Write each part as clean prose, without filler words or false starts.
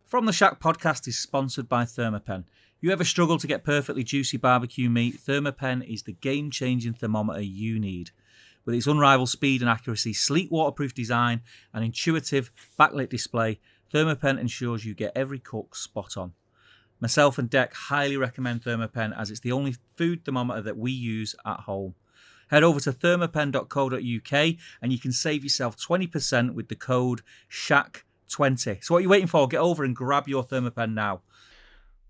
From the Shack podcast is sponsored by Thermapen. You ever struggle to get perfectly juicy barbecue meat? Thermapen is the game-changing thermometer you need. With its unrivaled speed and accuracy, sleek waterproof design, and intuitive backlit display, Thermapen ensures you get every cook spot on. Myself and Dec highly recommend Thermapen as it's the only food thermometer that we use at home. Head over to thermapen.co.uk and you can save yourself 20% with the code SHACK20. So what are you waiting for? Get over and grab your Thermapen now.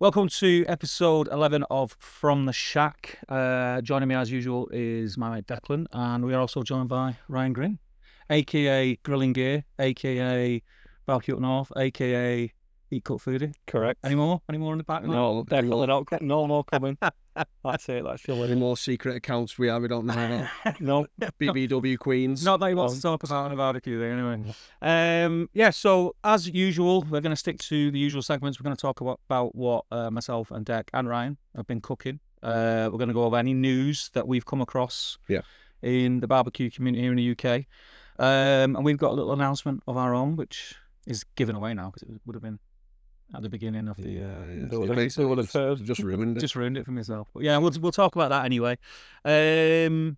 Welcome to episode 11 of From the Shack. Joining me as usual is my mate Declan, and we are also joined by Ryan Green, aka Grilling Gear, aka Barbecue Up North, aka Eat Cook Foodie. Correct. Any more in the back? No, definitely not. No more coming. That's it. That's your Any more secret accounts we have? We don't know. No. BBW Queens. Not that you want to talk about barbecue there anyway. So as usual, we're going to stick to the usual segments. We're going to talk about what myself and Dec and Ryan have been cooking. We're going to go over any news that we've come across in the barbecue community here in the UK. And we've got a little announcement of our own, which is given away now because it would have been at the beginning of the Just ruined it. Just ruined it for myself. But yeah, we'll talk about that anyway. And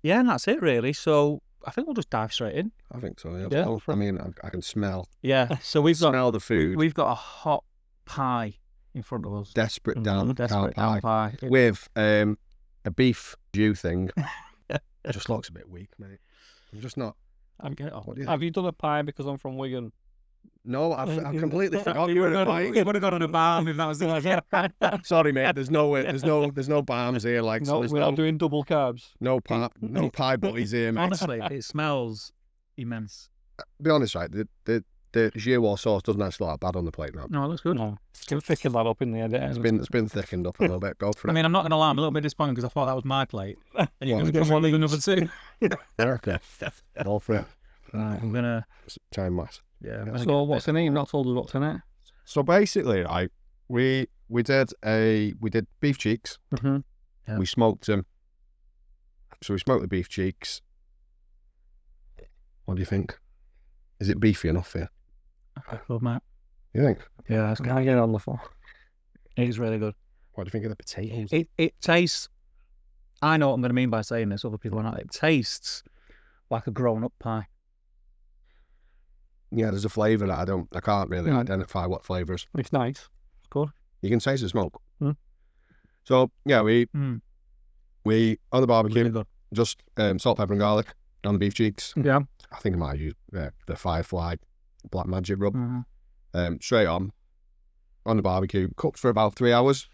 that's it really. So I think we'll just dive straight in. I think so. Yeah. Yeah. I mean, I can smell. Yeah. So we've got smell the food. We've got a hot pie in front of us. Desperate down pie with a beef stew thing. It just looks a bit weak, mate. I'm just not. Have you done a pie because I'm from Wigan? No, I've completely forgot. You would have gone on a barn if that was the Sorry, mate. There's no barms here. Like, no, we're not doing double carbs. No pie butties here, mate. Honestly, it smells immense. Be honest, right? The Giroir sauce doesn't actually look bad on the plate now. No, it looks good. No, can thicken that up in the edit. It's been thickened up a little bit. Go for it. I mean, I'm not going to lie. I'm a little bit disappointed because I thought that was my plate, and you're going to get one another two. Okay. Go for it. Right, I'm gonna time mass. Yeah. So what's in it? You've not told us what's in it. So basically, we did beef cheeks. Mm-hmm. Yeah. We smoked them. So we smoked the beef cheeks. What do you think? Is it beefy enough for you? Good, mate. You think? Yeah, that's good. Can I get on the phone? It is really good. What do you think of the potatoes? It tastes. I know what I'm going to mean by saying this. Other people are not. It tastes like a grown-up pie. Yeah, there's a flavour that I can't really identify what flavours. It's nice. It's good. You can taste the smoke. Mm. So yeah, we on the barbecue, Really good. just salt, pepper and garlic on the beef cheeks. Yeah. I think I might use the Firefly Black Magic rub. Mm-hmm. Straight on the barbecue, cooked for about 3 hours.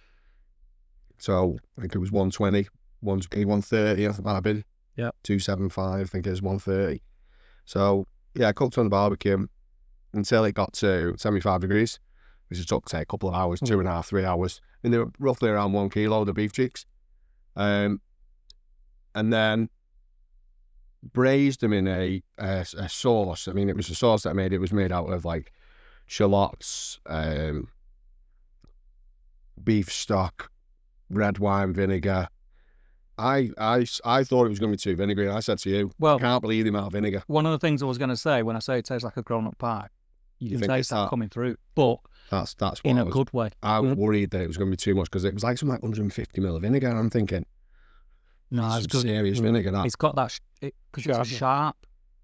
So I think it was 120, 130, I think it might have been. Yeah. 275, I think it was 130. So yeah, I cooked on the barbecue until it got to 75 degrees, which took, say, a couple of hours, 2.5, 3 hours. And they were roughly around 1 kilo, the beef cheeks. And then braised them in a sauce. I mean, it was a sauce that it was made out of, like, shallots, beef stock, red wine vinegar. I thought it was going to be too vinegary. I said to you, I can't believe the amount of vinegar. One of the things I was going to say when I say it tastes like a grown-up pie, you can taste that coming through, but that's what in a good way. I was worried that it was going to be too much because it was like something like 150 ml of vinegar. And I'm thinking, no, it's good. Serious vinegar. That. It's got that because it's sharp,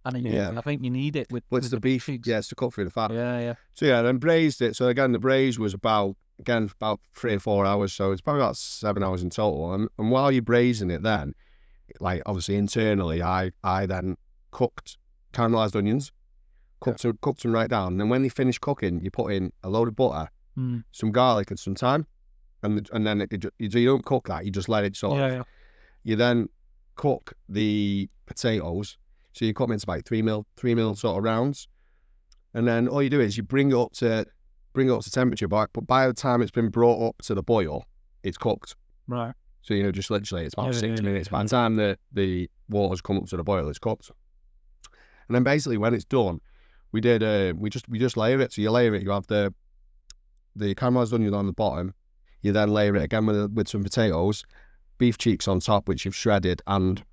and I think you need it with. Well, it's the beef. Cheeks. Yeah, it's to cut through the fat. Yeah. So yeah, then braised it. So again, the braise was about 3 or 4 hours. So it's probably about 7 hours in total. And while you're braising it, then, like obviously internally, I then cooked caramelized onions, cooked them right down. And then when they finish cooking, you put in a load of butter, some garlic, and some thyme, and then you don't cook that. You just let it sort of. Yeah. You then cook the potatoes. So you cut them into like 3 mil sort of rounds, and then all you do is you bring it up to temperature. But by the time it's been brought up to the boil, it's cooked. Right. So just literally it's about 6 minutes. By the time the water's come up to the boil, it's cooked. And then basically when it's done, we just layer it. So you layer it. You have the caramelized onion on the bottom. You then layer it again with some potatoes, beef cheeks on top, which you've shredded, and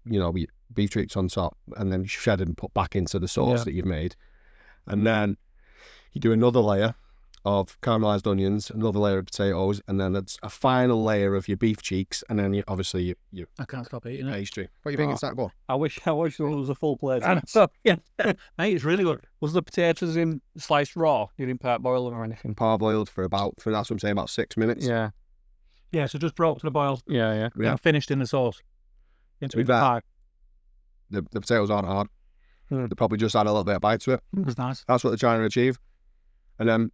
beef cheeks on top, and then shredded and put back into the sauce that you've made. And then you do another layer of caramelised onions, another layer of potatoes, and then it's a final layer of your beef cheeks, and then obviously your I can't stop eating it. pastry. What do you think? It's that good? I wish there was a full plate. And So, yeah. Mate, it's really good. Was the potatoes in sliced raw? You didn't parboil them or anything? Parboiled for that's what I'm saying, about 6 minutes. Yeah. Yeah, so just brought to the boil Yeah. and finished in the sauce. Into With the that, pie. The potatoes aren't hard. Mm. They probably just add a little bit of bite to it. It was nice. That's what they're trying to achieve. And then,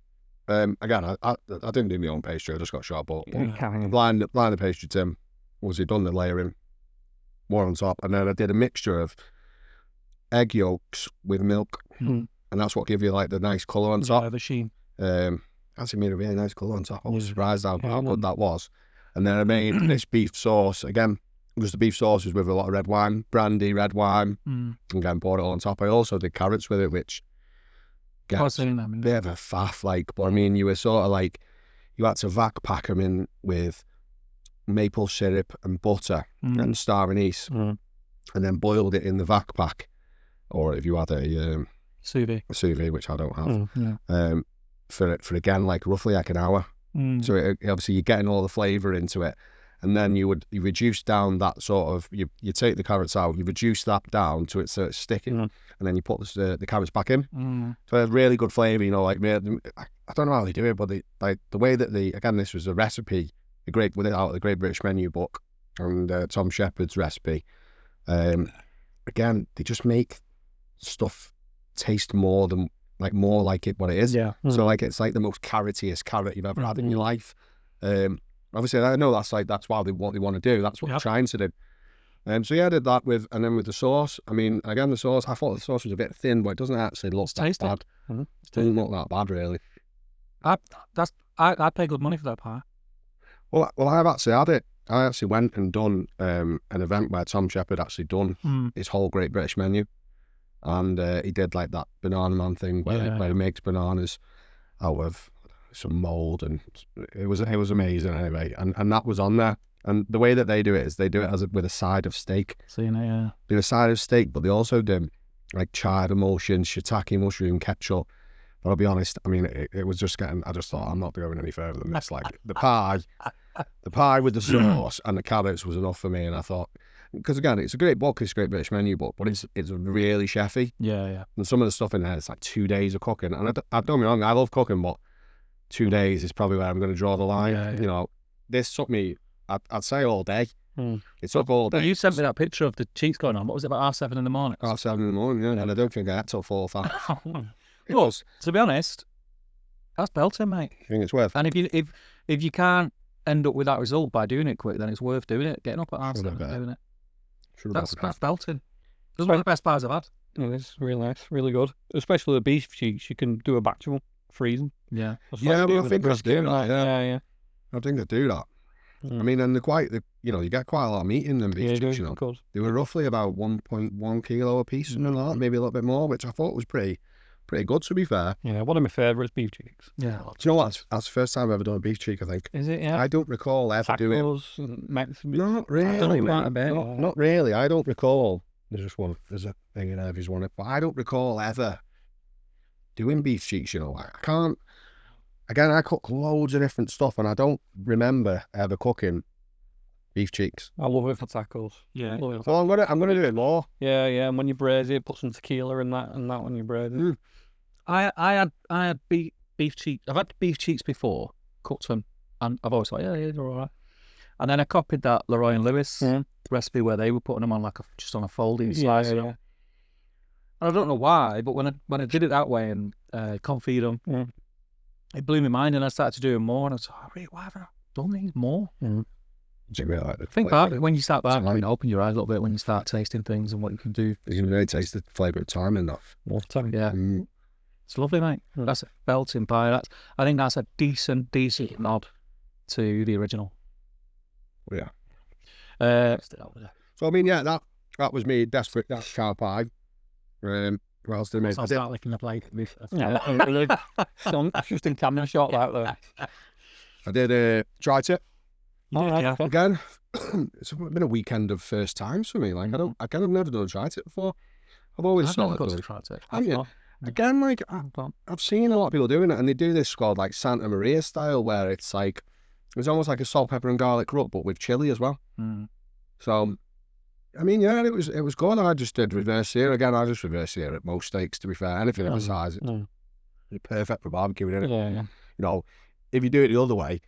again, I didn't do my own pastry. I just got shot, but blind the pastry Tim was he done the layering, one on top, and then I did a mixture of egg yolks with milk, Mm. and that's what give you like the nice colour on top. Yeah, the sheen. Actually made a really nice colour on top. I was Yeah. surprised how Yeah, good that was. And then I made this beef sauce again. Because the beef sauce is with a lot of red wine, brandy, red wine, and then poured it all on top. I also did carrots with it, which gets a bit of a faff, like. But I mean, you were sort of like, you had to vac pack them in with maple syrup and butter and star anise, and then boiled it in the vac pack, or if you had a sous vide, which I don't have, for again like roughly like an hour. So obviously you're getting all the flavour into it. And then you reduce down that sort of, you take the carrots out, you reduce that down to it so it's sticking, and then you put the carrots back in. So a really good flavour, you know, like, I don't know how they do it, but the way that again, this was a recipe, with it out of the Great British Menu book, and Tom Shepherd's recipe. Again, they just make stuff taste more like it what it is. Yeah. So like, it's like the most carrotiest carrot you've ever had in your life. Obviously, I know that's why what they want to do. That's what they're trying to do. So yeah, I did that with the sauce. I mean, again, the sauce. I thought the sauce was a bit thin, but it doesn't actually look that bad. It doesn't look that bad, really. I'd pay good money for that pie. Well, I've actually had it. I actually went and done an event where Tom Shepherd actually done his whole Great British Menu, and he did like that Banana Man thing where he makes bananas out of some mold, and it was amazing anyway, and that was on there. And the way that they do it is they do it with a side of steak. So you know, yeah. Do a side of steak, but they also do like chive emulsion, shiitake mushroom, ketchup. But I'll be honest, I mean, it was just getting. I just thought I'm not going any further than this. Like the pie with the sauce and the carrots was enough for me. And I thought, because again, it's a great book, it's a Great British Menu book, but it's really chefy. Yeah. And some of the stuff in there, it's like 2 days of cooking. And I don't get me wrong, I love cooking, but 2 days is probably where I'm going to draw the line. Yeah. You know, this took me, I'd say all day. It took all day. You sent me that picture of the cheeks going on. What was it, about 7:30 in the morning? 7:30 in the morning, yeah. And I don't think I had till 4 or 5. Well, to be honest, that's belting, mate. I think it's worth. And if you can't end up with that result by doing it quick, then it's worth doing it. Getting up at 7:30 and doing it. That's belting. Those are one of the best pies I've had. It's really nice, really good. Especially the beef cheeks, you can do a batch of them, freeze them. Yeah. Yeah, but I think I do that. Yeah. I think they do that. I mean, and you get quite a lot of meat in them beef cheeks, you know. Good. They were roughly about 1.1 kilo a piece, something like that, maybe a little bit more, which I thought was pretty good, to be fair. Yeah, one of my favourites, beef cheeks. Yeah. Do you know what? That's the first time I've ever done a beef cheek, I think. Is it? Yeah. I don't recall ever doing it. Not really, quite a mate. bit. Not really. I don't recall. There's a thing in there if you want it, but I don't recall ever doing beef cheeks, you know. I can't. Again, I cook loads of different stuff, and I don't remember ever cooking beef cheeks. I love it for tacos. Yeah. Love it. So I'm gonna do it more. Yeah. And when you braise it, put some tequila in that when you braise it. I had beef cheeks. I've had beef cheeks before, cooked them, and I've always thought, yeah, they're all right. And then I copied that Leroy and Lewis recipe where they were putting them on just on a folding slice. Yeah. And I don't know why, but when I did it that way and confit them, it blew my mind, and I started to do them more. And I was like, oh, really, why haven't I done these more? Think about it when you start back. I mean, open your eyes a little bit when you start tasting things and what you can do. You can really taste the flavour of thyme in that. Yeah. It's lovely, mate. That's a belting pie. I think that's a decent nod to the original. Yeah. So I mean, yeah, that was me desperate. That cow pie. What else did I make? I'll start licking the plate. Just in camera shot like that. I did tri-tip. All right. Yeah. Again, it's been a weekend of first times for me. Like I've never done a tri-tip before. I've always I've never thought got I'd to done. try it. Haven't you? again, like I've seen a lot of people doing it, and they do this called like Santa Maria style, where it's almost like a salt, pepper, and garlic rub, but with chili as well. So, I mean, yeah, it was good. I just did reverse sear again. I just reverse sear at most steaks. To be fair, anything of the size, it's perfect for barbecuing, isn't it? Yeah. You know, if you do it the other way,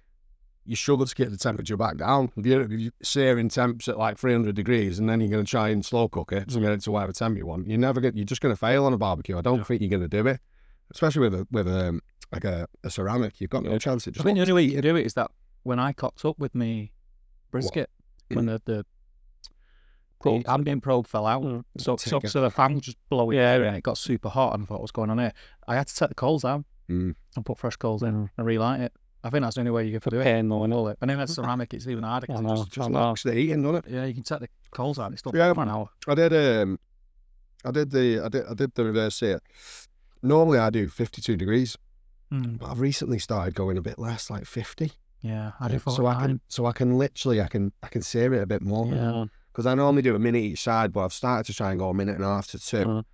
you struggle to get the temperature back down. If you're searing temps at like 300 degrees and then you're going to try and slow cook it to get it to whatever temp you want, you're just going to fail on a barbecue. I don't think you're going to do it, especially with a ceramic. You've got no chance. I think the only way you can do it is that when I cocked up with me brisket, when the ambient probe fell out, so the fan was just blowing air and it got super hot, and I thought, what's going on here? I had to set the coals down and put fresh coals in and relight it. I think that's the only way you can do it. And then that's ceramic, it's even harder. Just knocks the heat in, doesn't it? Yeah, you can set the coals out. It's still Yeah, for an hour. I did the reverse sear. Normally I do 52 degrees, but I've recently started going a bit less, like 50. Yeah, I do. So I can literally sear it a bit more. Yeah. Because I normally do a minute each side, but I've started to try and go a minute and a half to 2,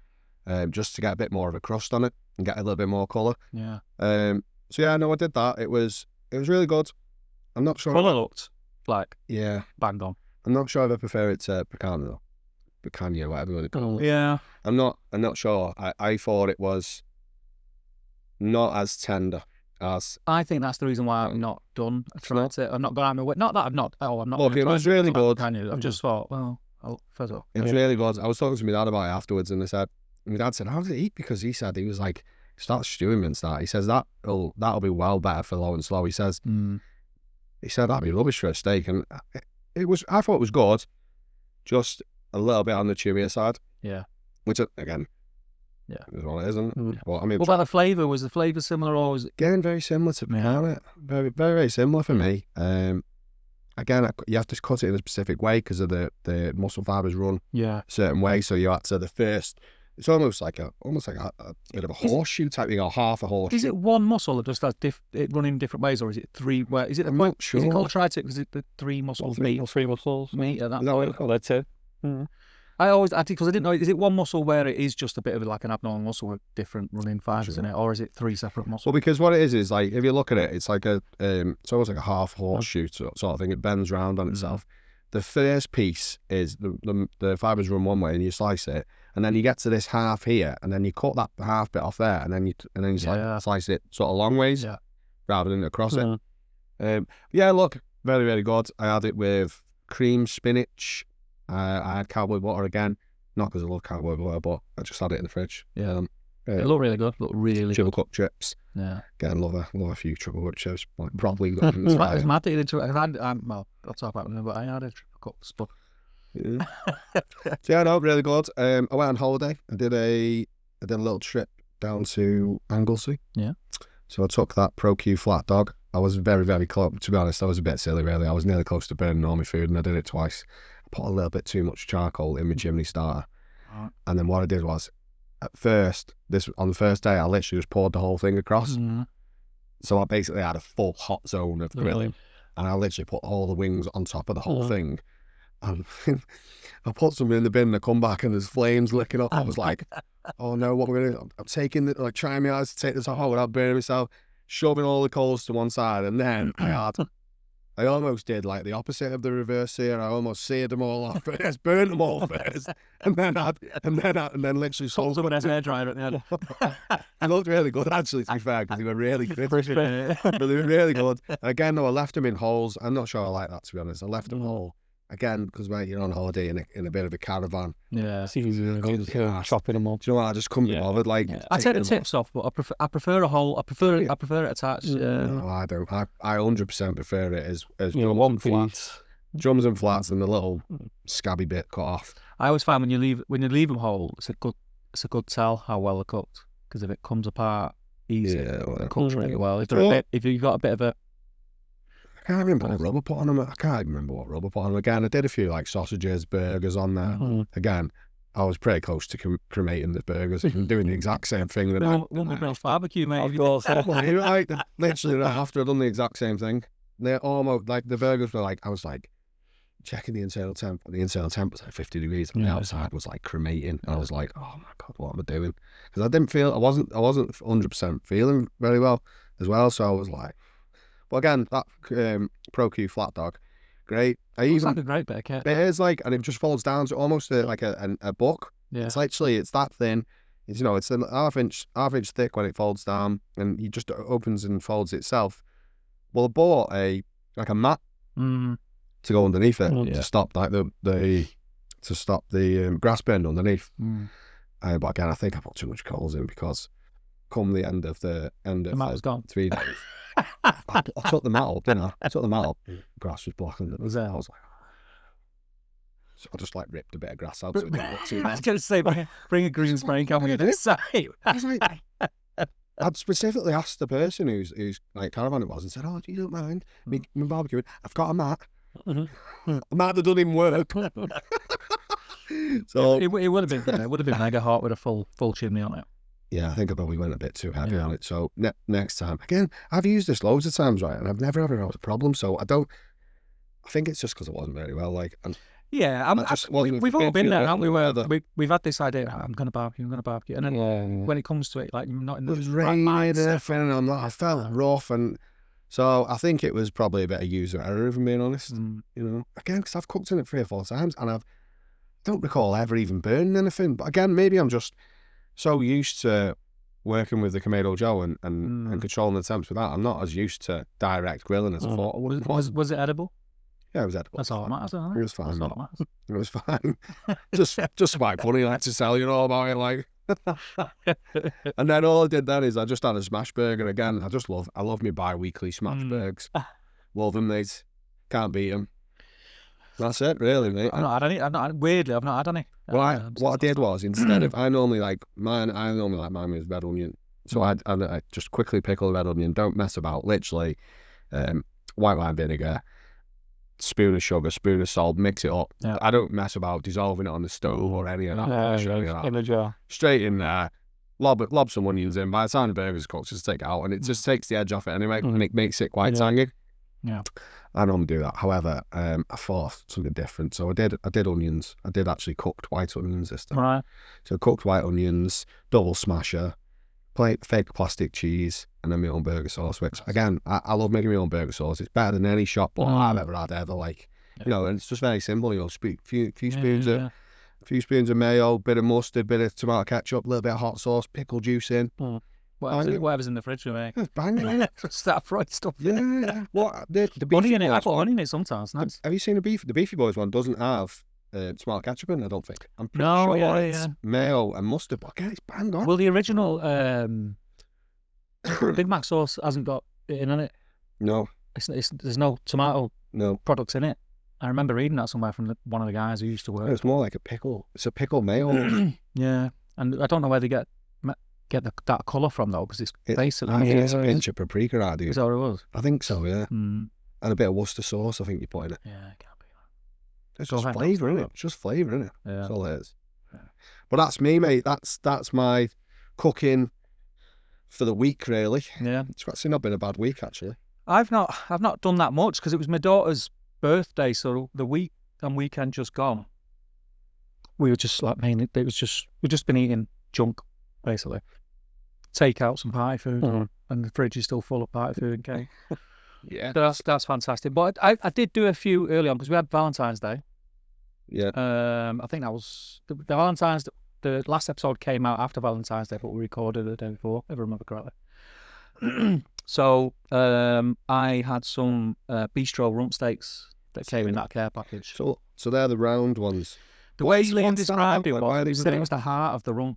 just to get a bit more of a crust on it and get a little bit more colour. Yeah. So yeah, no, I did that. It was really good. I'm not sure. Colour looked like bang on. I'm not sure if I prefer it to Picana though. Picana, whatever you want to call it. Yeah. I'm not sure. I thought it was not as tender as. I think that's the reason why I've not done a try to. I'm not going out my way. Not that I'm not. Oh, I'm not. Look, it was really good. I've just thought, well, first of all, it was really good. I was talking to my dad about it afterwards, and my dad said, "How did it eat?" Because he said he was like, start stewing and start. He says that'll be well better for low and slow. He says, he said that'd be rubbish for a steak, and I thought it was good, just a little bit on the chewier side. Yeah. Which again, is what it is, isn't it? But I mean, what about the flavour? Was the flavour similar, or was it again very similar to me? Very, very, very similar for me. Again, you have to cut it in a specific way because of the muscle fibres run a certain way. So you have to the first. It's almost like a bit of a horseshoe type thing, or half a horseshoe. Is it one muscle that just has it running in different ways, or is it three? Is it? I'm not sure. Is it called tri-tip? Is it the three muscles? Three muscles. Meat. Yeah, that's no, what I call that too. I always, because I didn't know, is it one muscle where it is just a bit of like an abnormal muscle with different running fibres in it, or is it three separate muscles? Well, because what it is like, if you look at it, it's like it's almost like a half horseshoe sort of thing. It bends round on itself. The first piece is the fibres run one way, and you slice it, and then you get to this half here, and then you cut that half bit off there, and then you slice it sort of long ways, rather than across it. Yeah, look, very, very good. I had it with cream spinach. I had cowboy butter again, not because I love cowboy butter, but I just had it in the fridge. Yeah, it looked really good. Triple cup chips. Yeah, again, love a few triple cup chips. Like probably. It's mad that you did. Well, I'll talk about it, but I had a triple cups. But yeah, no, really good. I went on holiday. I did a little trip down to Anglesey. Yeah. So I took that Pro Q flat dog. I was very, very close. To be honest, I was a bit silly, really. I was nearly close to burning all my food, and I did it twice. I put a little bit too much charcoal in my chimney starter. And then what I did was, on the first day, I literally just poured the whole thing across. So I basically had a full hot zone of grilling. And I literally put all the wings on top of the whole thing. And I put some in the bin and I come back and there's flames licking up. I was like, oh no, what we're going to do? I'm taking trying my eyes to take this off without burning myself, shoving all the coals to one side. And then I almost did like the opposite of the reverse sear. I almost seared them all off first, burnt them all first, and then literally sold them an hair dryer at the end. It looked really good, actually, to be fair, because they were really crispy. But they were really good. And again, though, I left them in holes. I'm not sure I like that, to be honest. I left them whole. Again, because when you're on holiday in a bit of a caravan. Yeah, it's easy chopping them up. Do you know what? I just couldn't be bothered. Like, I take the tips off, but I prefer a whole. I prefer it attached. No, I don't. I 100% prefer it as one flats, drums and flats, and the little scabby bit cut off. I always find when you leave them whole, it's a good tell how well they're cooked, because if it comes apart easy, it cooks really well. If you've got a bit of a I can't remember what rubber put on them. I can't remember what rubber put on them. Again, I did a few like sausages, burgers on there. Again, I was pretty close to cremating the burgers and doing the exact same thing. Barbecue, mate. Like, literally after I'd done the exact same thing, they're almost like the burgers were like, I was like, checking the internal temp. And the internal temp was like 50 degrees, and the outside was like cremating. And I was like, oh my God, what am I doing? Because I wasn't 100% feeling very well as well. So I was like, but again, that Pro Q flat dog, great. It's like a great bit of kit. It is like, and it just folds down to almost like a book. Yeah. It's literally, it's that thin. It's, it's an half inch thick when it folds down, and it just opens and folds itself. Well, I bought a mat to go underneath it to stop like the grass bend underneath. But again, I think I put too much coals in, because come the end of the mat was gone. 3 days, I took the mat up, didn't I? I took the mat up. Grass was blackened. I was like, so I just like ripped a bit of grass out. So it didn't look too I was going to say, bring a green spray can we this side? I'd specifically asked the person whose like caravan it was, and said, "Oh, you don't mind me barbecuing? I've got a mat. A mat that doesn't even work." So it would have been mega hot with a full chimney on it. Yeah, I think I probably went a bit too heavy on it. So next time, again, I've used this loads of times, right, and I've never ever had a problem. So I think it's just because I wasn't very well, like. Yeah, we've all been there, haven't we? Where we've had this idea, I'm going to barbecue, and then when it comes to it, like, you're not in the it was raining and everything, and I felt rough, and so I think it was probably a bit of user error, if I'm being honest. Again, because I've cooked in it 3 or 4 times, and I don't recall ever even burning anything. But again, maybe I'm just so used to working with the Kamado Joe and controlling the temps with that. I'm not as used to direct grilling as I thought. Was it edible? Yeah, it was edible. That's all that matters. It was fine. It was fine. just quite funny, like, to tell you all about it, like. And then all I did then is I just had a smash burger again. I love my bi-weekly smash burgers. Love them, mate. Can't beat them. That's it, really, mate. I've not had any. Well, what I did was, instead of, I normally like mine with red onion. So I just quickly pickle the red onion. Don't mess about. Literally, white wine vinegar, spoon of sugar, spoon of salt, mix it up. Yeah. I don't mess about dissolving it on the stove or any of that. In the jar. Straight in there, lob some onions in. By the time the burger's cooked, just take it out, and it just takes the edge off it anyway, and it makes it quite tangy. Yeah. I normally do that. However, I thought something different. So I did onions. I did actually cooked white onions this time. Right. So cooked white onions, double smasher, fake plastic cheese, and then my own burger sauce. Which again, I love making my own burger sauce. It's better than any shop I've ever had ever. Like, and it's just very simple. Few spoons of mayo, bit of mustard, bit of tomato ketchup, a little bit of hot sauce, pickle juice in. Whatever's in the fridge, mate. It's banging. Start fried stuff. Yeah. What the onion in it? I put onion in it sometimes. Nice. Have you seen the Beefy Boys one? Doesn't have tomato ketchup in it, I don't think. I'm pretty sure it's mayo and mustard, but again, it's bang on. Well, the original Big Mac sauce hasn't got it in it. No. There's no tomato products in it. I remember reading that somewhere from one of the guys who used to work. It's more like a pickle. It's a pickle mayo. Yeah, and I don't know where they get that colour from, though, because it's basically... I think it's a pinch of paprika, I do. Is that what it was? I think so, yeah. And a bit of Worcester sauce, I think you put in it. Yeah, it can't be that. It's just flavour, isn't it? It's just flavour, isn't it? Yeah. That's all it is. Yeah. But that's me, mate. That's my cooking for the week, really. Yeah. It's actually not been a bad week, actually. I've not done that much, because it was my daughter's birthday, so the week and weekend just gone. We were just like, we've just been eating junk, basically. Take out some party food, and the fridge is still full of party food and cake. Yeah, that's fantastic. But I did do a few early on, because we had Valentine's Day. Yeah. I think that was the Valentine's. The last episode came out after Valentine's Day, but we recorded it the day before, if I remember correctly. So I had some bistro rump steaks that came in that care package. So they're the round ones. The way Liam described it was, he said it was the heart of the rump.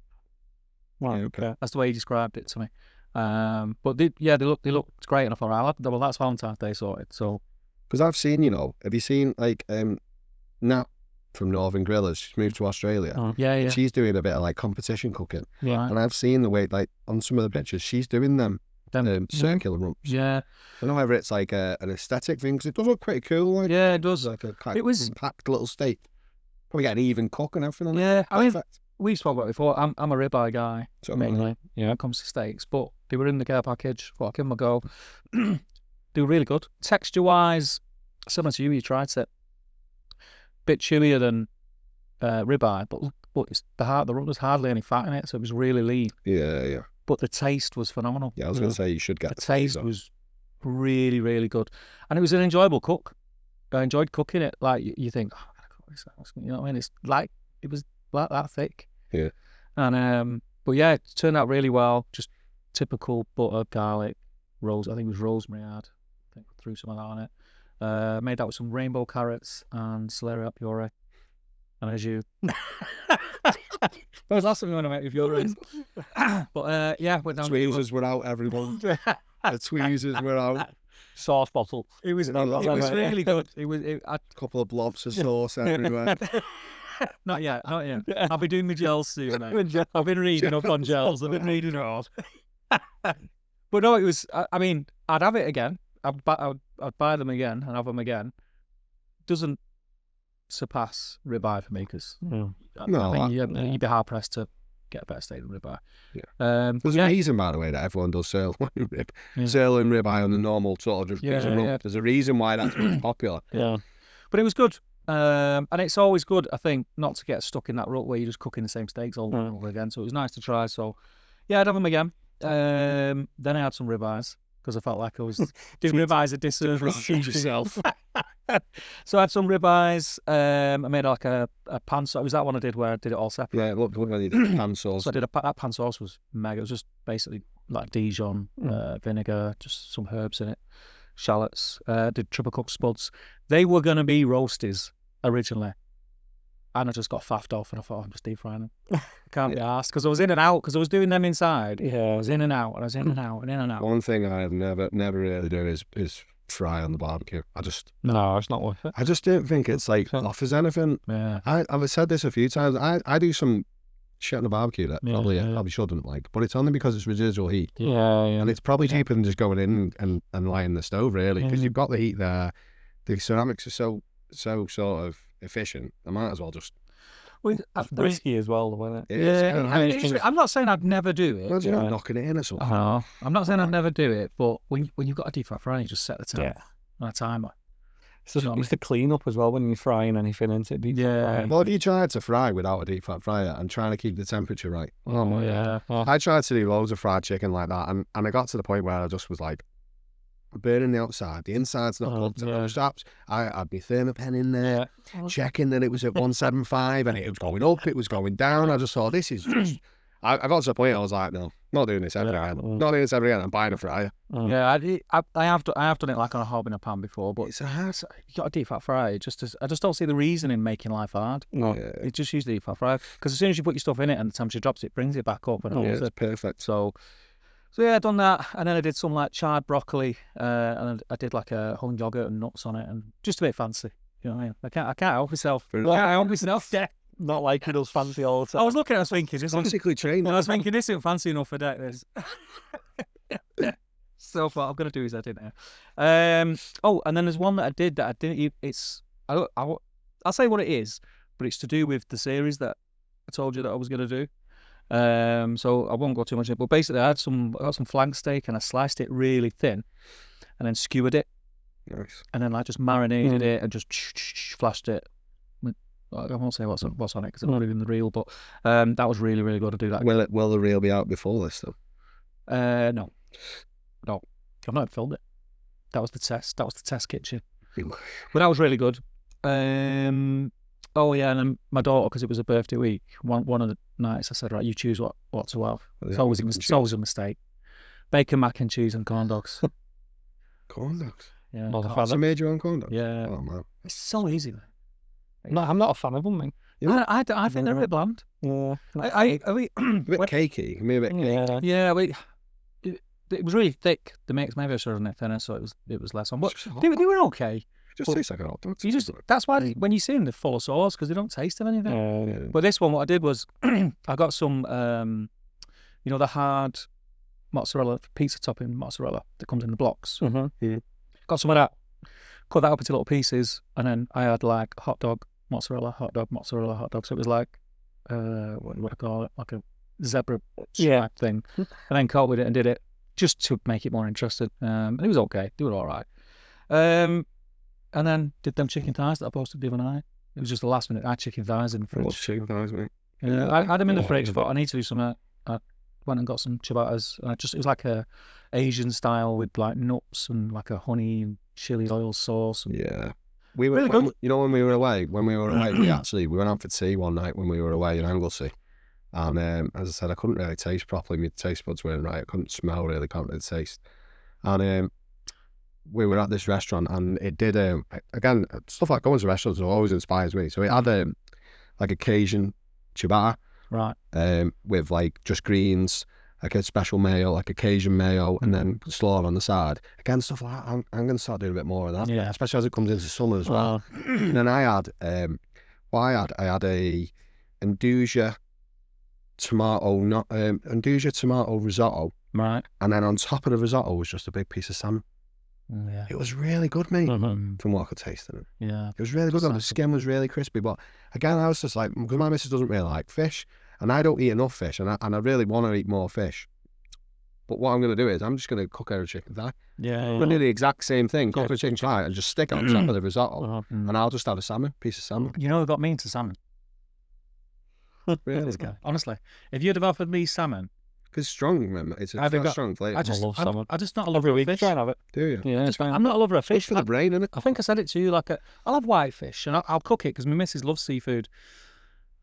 Right, okay. That's the way he described it to me. But they looked great, and I thought, well, that's Valentine's Day sorted. So, because I've seen, have you seen like Nat from Northern Grillers? She's moved to Australia. Yeah. She's doing a bit of like competition cooking. Yeah. And I've seen the way, like on some of the pictures, she's doing them circular rumps. Yeah. I don't know whether it's like an aesthetic thing, because it does look pretty cool. Like, yeah, it does. Like a compact little steak. Probably get an even cook and everything. Yeah, I mean, we've spoken about it before. I'm a ribeye guy, mainly. Yeah, when it comes to steaks. But they were in the care package. Thought I'd give them a go. They were really good. Texture-wise, similar to you tried it. bit chewier than ribeye, but it's there's hardly any fat in it, so it was really lean. Yeah. But the taste was phenomenal. Yeah, I was going to say you should get the taste was really, really good, and it was an enjoyable cook. I enjoyed cooking it. Like you think, oh, I gotta cook this, you know what I mean? It's like it was like that thick. Yeah. And but yeah, it turned out really well. Just typical butter, garlic, I think it was rosemary. I think threw some of that on it. Made that with some rainbow carrots and celeriac puree. And as you, that was last time we went to make with your rice. But yeah, went down. Tweezers were out, everyone. The tweezers were out. Sauce bottle. It was really good. A couple of blobs of sauce everywhere. Not yet. I'll be doing my gels soon. I've been reading up on gels. I've been reading it all. But no, it was. I mean, I'd have it again. I'd buy them again and have them again. Doesn't surpass ribeye for me because you'd be hard pressed to get a better steak than ribeye. Yeah. There's a reason, by the way, that everyone does sirloin ribeye on the normal sort of There's a reason why that's most popular. Yeah. But it was good. And it's always good, I think, not to get stuck in that rut where you're just cooking the same steaks all over again. So it was nice to try. So yeah, I'd have them again. Then I had some ribeyes because I felt like I was doing ribeyes a disservice to yourself. So I had some ribeyes. I made like a pan sauce. It was that one I did where I did it all separate. Yeah, look when you did pan sauce. So I did that pan sauce was mega. It was just basically like Dijon vinegar, just some herbs in it, shallots. Did triple cooked spuds. They were going to be roasties originally. And I just got faffed off and I thought, I'm just deep frying them. I can't be asked because I was in and out because I was doing them inside. Yeah, I was in and out and I was in and out and in and out. One thing I have never really do is fry on the barbecue. No, it's not worth it. I just don't think it's like offers anything. Yeah. I've said this a few times. I do some shit on the barbecue that probably shouldn't but it's only because it's residual heat. Yeah. And it's probably cheaper than just going in and lighting the stove really because you've got the heat there. The ceramics are so sort of efficient. I might as well just. It's risky as well, wasn't it? Yeah, I'm not saying I'd never do it. Imagine not knocking it in or something. No, I'm not saying I'd never do it, but when you've got a deep fat fry, you just set the time on a timer. It's the clean up as well when you're frying anything into it. Well, have you tried to fry without a deep fat fryer and trying to keep the temperature right? Oh yeah. I tried to do loads of fried chicken like that, and I got to the point where I just was like, burning the outside, the inside's not cooked. I had my thermopen in there, checking that it was at 175, and it was going up, it was going down. I just thought, this is just. I got to the point I was like, no, not doing this ever again. Not doing this ever again. I'm buying a fryer. Yeah, I have done it like on a hob in a pan before, but it's hard. You got a deep fat fryer. I just don't see the reason in making life hard. No, it just use the deep fat fryer because as soon as you put your stuff in it and the temperature drops, it brings it back up. And it's perfect. So yeah, I done that, and then I did some like charred broccoli, and I did like a hung yogurt and nuts on it, and just a bit fancy. You know what I mean? I can't help myself. Yeah. Not like it was fancy all the time. I was looking at it, I was thinking, it's basically trained. I was thinking, this isn't fancy enough for that. So far, I'm going to do is I didn't. And then there's one that I did that I didn't. I'll say what it is, but it's to do with the series that I told you that I was going to do. So I won't go too much in it, but basically I got some flank steak and I sliced it really thin, and then skewered it. Nice. And then I just marinated it and just flashed it. I won't say what's on it because it's not even the reel, but that was really, really good to do that. Will the reel be out before this though? No, I've not filmed it. That was the test. That was the test kitchen. But that was really good. And then my daughter, because it was a birthday week, one of the nights I said, right, you choose what to have. It's always a mistake. Bacon, mac and cheese, and corn dogs. Corn dogs. Yeah. So made your own corn dogs. Yeah. Oh man, it's so easy. No, I'm not a fan of them, mate. I think they're a bit bland. Yeah. A bit cakey. Maybe a bit cakey. Yeah. It was really thick. The mix maybe I should have done it thinner, so it was less on. But they were okay. Just tastes like a hot dog. That's why when you see them, they're full of sauce because they don't taste of anything. Yeah. But this one, what I did was I got some, the hard mozzarella pizza topping mozzarella that comes in the blocks. Mm-hmm. Yeah. Got some of that. Cut that up into little pieces, and then I had like hot dog, mozzarella, hot dog, mozzarella, hot dog. So it was like, what do I call it? Like a zebra stripe thing. And then cut with it and did it just to make it more interesting. And it was okay. They were all right. And then did them chicken thighs that I posted the other night. It was just the last minute. I had chicken thighs in the What's fridge. chicken thighs, mate? Yeah, I had them in the fridge, but I need to do something. I went and got some ciabattas. It was like a Asian style with like nuts and like a honey and chili oil sauce. And Yeah. We were, Really good. you know, when we were away, we went out for tea one night when we were away in Anglesey. And as I said, I couldn't really taste properly. My taste buds weren't right. I couldn't smell really, can't really taste. And we were at this restaurant, and it did, again, stuff like going to restaurants always inspires me. So it had like a Cajun ciabatta, right. with like just greens, like a special mayo, like a Cajun mayo, and then slaw on the side. Again, stuff like that. I'm going to start doing a bit more of that, Yeah. especially as it comes into summer as well. And then I had, I had a Induja tomato risotto, Right. and then on top of the risotto was just a big piece of salmon. Yeah. It was really good, mate, Mm-hmm. from what I could taste in it. Yeah. It was really good. The skin was really crispy, but again, I was just like, because my missus doesn't really like fish, and I don't eat enough fish, and I really want to eat more fish. But what I'm going to do is I'm just going to cook her a chicken thigh. Yeah. I'm going to do the exact same thing, cook her a chicken thigh, and just stick it on top of the risotto, and I'll just have a piece of salmon. You know, it got me into salmon. Really? This guy. Honestly, if you'd have offered me salmon, Because it's strong, remember? It's a strong flavour. I love salmon. I just not a lover Every of week, fish. try and have it. Do you? Yeah, I'm not a lover of Fish fish. for the brain, innit? I think I said it to you. Like, I'll have white fish and I'll cook it because my missus loves seafood.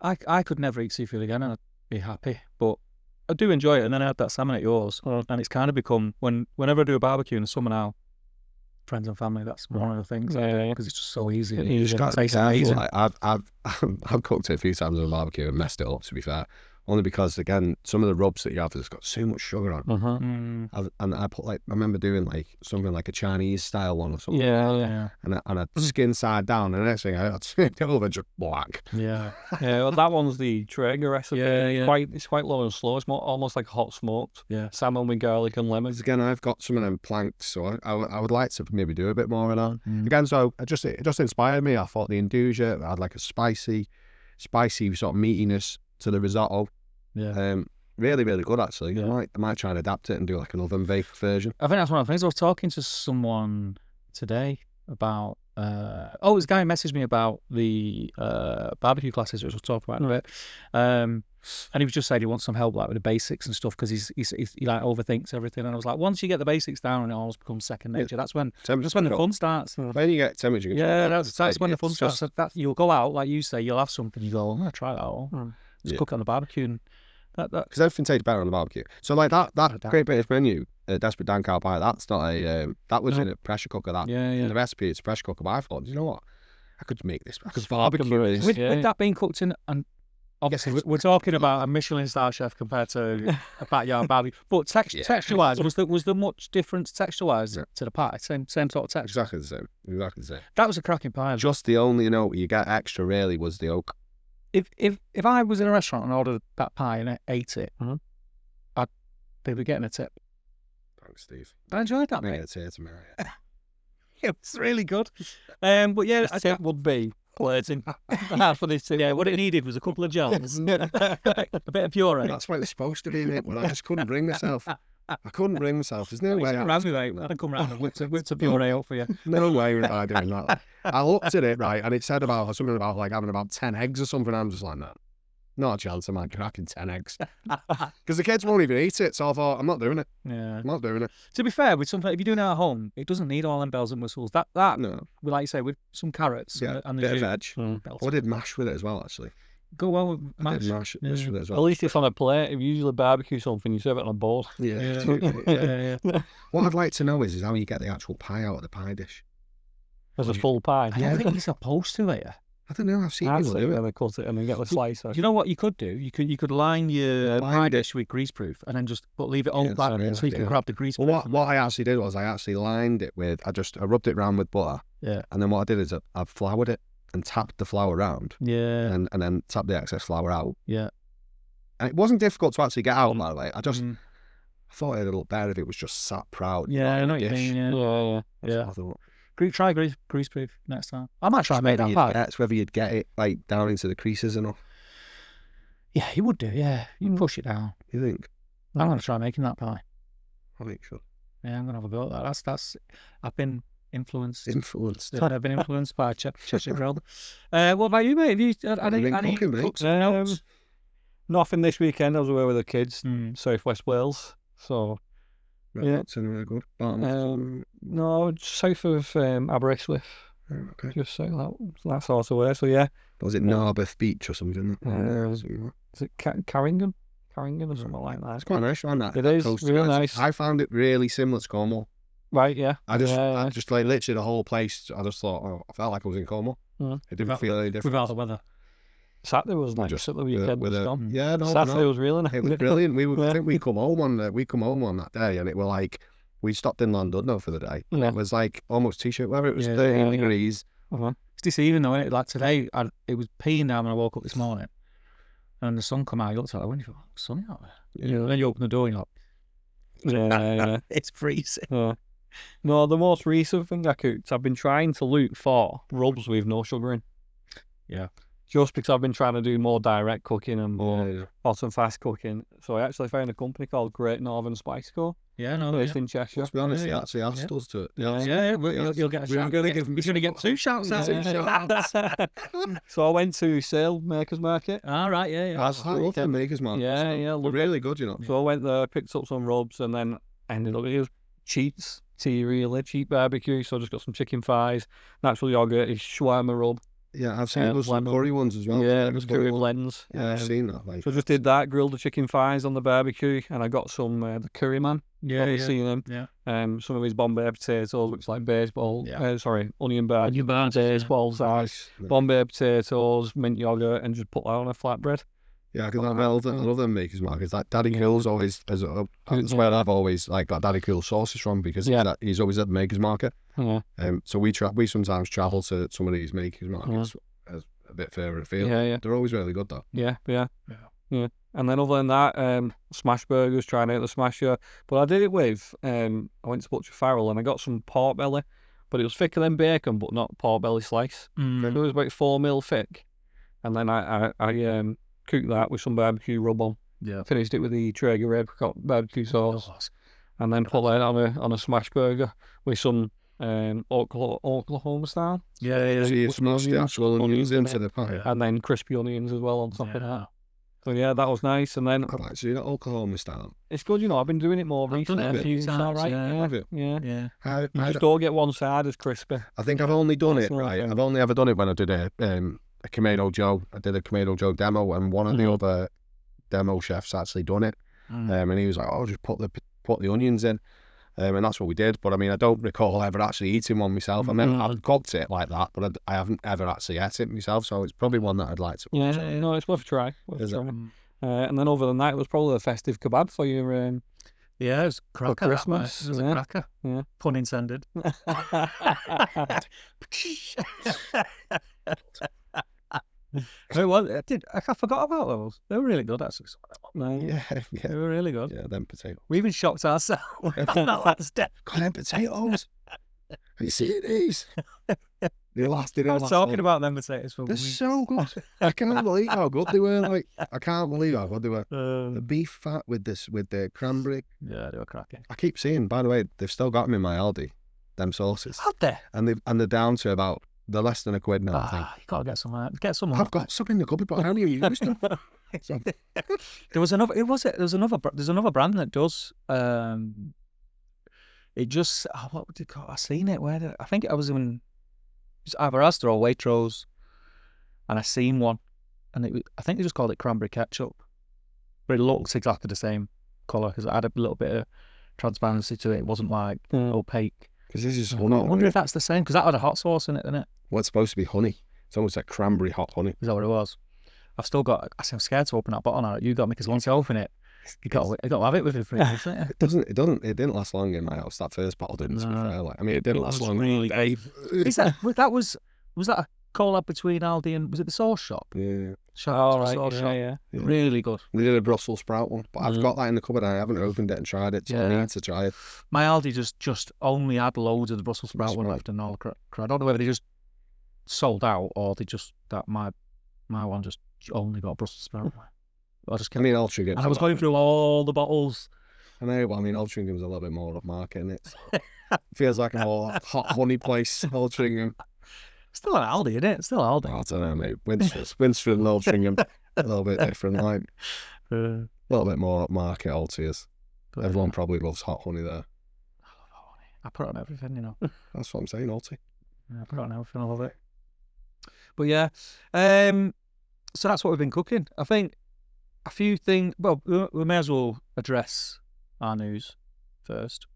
I could never eat seafood again and I'd be happy. But I do enjoy it. And then I had that salmon at yours, and it's kind of become whenever I do a barbecue in the summer now, friends and family. That's one of the things. Yeah. Because it's just so easy. You just got to be tastes careful. amazing. Like, I've cooked it a few times on a barbecue and messed it up, to be fair. Only because, again, some of the rubs that you have, there's got so much sugar on. And I put I remember doing like something like a Chinese style one or something. Yeah. And I skin side down, and the next thing I turned it over just black. Yeah. Yeah, well, that one's the Traeger recipe. Yeah. It's quite low and slow. It's almost like hot smoked. Yeah. Salmon with garlic and lemon. Again, I've got some of them planked, so I would like to maybe do a bit more of that. Again, so it just inspired me. I thought the Induja had like a spicy sort of meatiness to the risotto. Yeah. Really, really good actually. Yeah. I might try and adapt it and do like an oven baked version. I think that's one of the things. I was talking to someone today about this guy messaged me about the barbecue classes which we'll talk about in a bit. And he was just saying he wants some help like with the basics and stuff because he like overthinks everything. And I was like, once you get the basics down and it almost becomes second nature, that's when the fun starts. When you get temperature control. Yeah, that's when the fun starts. So you'll go out, like you say, you'll have something, you go, I'm gonna try that all. Just cook it on the barbecue and because everything tastes better on the barbecue. So like that Great British Menu, Desperate Dan Cow Pie, that's not a that was in a pressure cooker. That Yeah. the recipe it's a pressure cooker. But I thought, you know what, I could make this because barbecue is. with that being cooked in, and obviously we're talking about a Michelin star chef compared to a backyard barbecue. But texture wise, was there much difference texture wise to the pie? Same sort of texture. Exactly the same. That was a cracking pie. Just the only you get extra really was the oak. If I was in a restaurant and ordered that pie and I ate it, I'd be getting a tip. Thanks, Steve. I enjoyed that, Yeah, mate. it's here tomorrow. It was really good. But yeah, The tip would be plating. Half of this tip. yeah, what it needed was a couple of gels, a bit of puree. That's what it's supposed to be, mate. But I just couldn't bring myself. I couldn't bring myself. There's no way. Around me, mate. I'd come round and whipped a puree up for you. No way would I doing that. I looked at it, right, and it said something about like having about 10 eggs or something. I'm just like, no, not a chance. I'm like cracking 10 eggs because the kids won't even eat it. So I thought, I'm not doing it. Yeah. I'm not doing it. To be fair, with something, if you're doing it at home, it doesn't need all them bells and whistles. That No. well, like you say, with some carrots Yeah, and the bit of jus, veg. belts. I did mash with it as well, actually. Go well with I mash. did mash Yeah. with it as At well. least it's on a plate. If you usually barbecue something, you serve it on a board. Yeah. Yeah. What I'd like to know is how you get the actual pie out of the pie dish. As a full pie. I don't think you're supposed to it. I don't know. I've seen I'd people say do then it. they cut it and then get the slice. Do you know what you could do? You could line your pie dish with greaseproof and then just leave it on so you can grab the grease. Well, what I actually did was I actually lined it with I rubbed it around with butter. Yeah. And then what I did is I floured it and tapped the flour around. Yeah. And then tapped the excess flour out. Yeah. And it wasn't difficult to actually get out, by the way. I thought it'd look better if it was just sat proud. Yeah, I know what you dish. mean. Yeah. That's what I thought. Try greaseproof next time. I might try and make that pie. It's whether you'd get it like down into the creases enough. Yeah, you would do. Yeah, you can push it down. You think? I'm gonna try making that pie. I think so. Yeah, I'm gonna have a go at that. That's. I've been Influenced. Influenced. I've been influenced by Cheshire Grill. What about you, mate? Have you had any cooking, mate. cooks and notes? Nothing this weekend. I was away with the kids, Mm. South West Wales. So Yeah, that's anywhere good. no, south of Aberystwyth, Okay. just so that sort of way. So yeah, Was it Narberth Beach or something? is it Carrington or something like that? It's quite nice around that. It that is coast. really nice. I found it really similar to Cornwall. Right, yeah. I just Yeah. like literally the whole place. I just thought, I felt like I was in Cornwall. Mm. It didn't feel any different. Without the weather. Saturday was nice. Just At the weekend was gone. yeah, no, Saturday no. was really nice. It was brilliant. I Yeah. think we come home on that day, and it were like we stopped in Llandudno for the day. Yeah. It was like almost t-shirt weather. It was Yeah, 13 yeah. degrees. It's deceiving though, isn't it? Like today, it was peeing down when I woke up this morning, and the sun come out. You looked out the window, you thought, oh, it's sunny out there. Yeah. And then you open the door, and you're like, Yeah. it's freezing. No, the most recent thing I cooked, I've been trying to look for rubs with no sugar in. Yeah. Just because I've been trying to do more direct cooking and more Yeah. hot and fast cooking. So I actually found a company called Great Northern Spice Co. Yeah, no, based yeah. in Cheshire. Let's be honest, Yeah, he yeah. actually asked Yeah. us to it. Yeah, you'll get a shout. gonna give You're going to get 2 shouts out. So I went to Sale Makers Market. All right, yeah. I love the makers, man. Yeah, They're look. really good, you know. So I went there, picked up some rubs, and then ended up it was cheap barbecue. So I just got some chicken thighs, natural yogurt, shawarma rub. Yeah, I've seen those lemon. curry ones as well. Yeah, it Those was curry curry ones. blends. Yeah, I've seen that. Like, So I just did that, grilled the chicken thighs on the barbecue, and I got some the curry man. Yeah, Seen him. yeah. Some of his Bombay potatoes, which like baseball. Yeah. Onion bars. Onion bars, baseball size. yeah. Bombay potatoes, mint yogurt, and just put that on a flatbread. Yeah, because I love them makers markets. Like Daddy Cool's always, that's where I've always like got Daddy Cool sauces from because he's always at the makers market. Yeah. So we sometimes travel to some of these makers markets as a bit further afield. Yeah. They're always really good though. Yeah. And then other than that, smash burgers, trying out the smasher. But I did it with, I went to Butcher Farrell and I got some pork belly, but it was thicker than bacon, but not pork belly slice. Mm. So it was about 4 mil thick. And then I cooked that with some barbecue rub on. Yeah. Finished it with the Traeger apricot barbecue sauce. And then put that on a smash burger with some Oklahoma style. Yeah. So you with smashed the onions, actual onions in into it. the pan. Yeah. And then crispy onions as well on top of Yeah. that. So yeah, that was nice. And then I've actually that Oklahoma style. it's good, I've been doing it more I've done recently. it a few It's times, all right. yeah. Have you? Yeah. Yeah. I Just don't get one side as crispy. think I've only done it That's the right right. thing. I've only ever done it when I did a Kamado Joe. I did a Kamado Joe demo, and one of the other demo chefs actually done it. And he was like, "Oh, just put the onions in," and that's what we did. But I mean, I don't recall ever actually eating one myself. I mean, I've cooked it like that, but I haven't ever actually ate it myself. So it's probably one that I'd like to. Yeah, no, it's worth a try. Is it? And then other than that, it was probably a festive kebab for your Yeah, it was a cracker. that, Christmas, mate. It was yeah. a cracker. Yeah. Pun intended. I forgot about those. They were really good, actually. Yeah, They were really good. yeah. Them potatoes. We even shocked ourselves on that last step. God, them potatoes. Have you seen these? They lasted. I was talking about them potatoes for They're weeks. so good. I can't believe how good they were. Like, I can't believe how good they were. The beef fat with the cranberry. Yeah, they were cracking. I keep seeing. By the way, they've still got them in my Aldi. Them sauces, Had they? and they're down to about they're less than £1 now. I think. You gotta get some. Get some. I've got some in the cupboard, but I don't even use them. So, There was another. There's another brand that does. It just. What would you call? I seen it. I think I was in. It was either Asda or Waitrose, and I seen one, and I think they just called it cranberry ketchup, but it looks exactly the same colour because it had a little bit of transparency to it. It wasn't like opaque. because this is I honey. wonder if that's the same because that had a hot sauce in it, didn't it? What's supposed to be honey? It's almost like cranberry hot honey. Is that what it was? I've still got. I'm scared to open that bottle now. You got me because once you open it, you got to have it with it, isn't it? It didn't last long in my house. That first bottle didn't. To be No. fair, like, I mean, it didn't last long. Really Is that was that a collab between Aldi and was it the sauce shop? Yeah, All right, Sauce shop. yeah. Really good. we did a Brussels sprout one, but I've got that in the cupboard. And I haven't opened it and tried it. So I Yeah. need to try it. My Aldi just only had loads of the Brussels sprout one Right. left and all the crap. I don't know whether they just sold out or they just that my one just only got Brussels sprout. I just I kept, mean, I'll trigger. and I was going through all the bottles I know, but I mean, Altringham's a little bit more upmarket, isn't it? So feels like a more hot honey place, Altrincham. Still an Aldi, isn't it? Still Aldi. I don't know, mate. Winsford and Altrincham, a little bit different, like a little bit more upmarket. Altiers. Everyone probably loves hot honey there. I love hot honey. I put it on everything, you know. That's what I'm saying, Alti. Yeah, I put it on everything. I love it. But yeah, so that's what we've been cooking. I think a few things. Well, we may as well address our news first.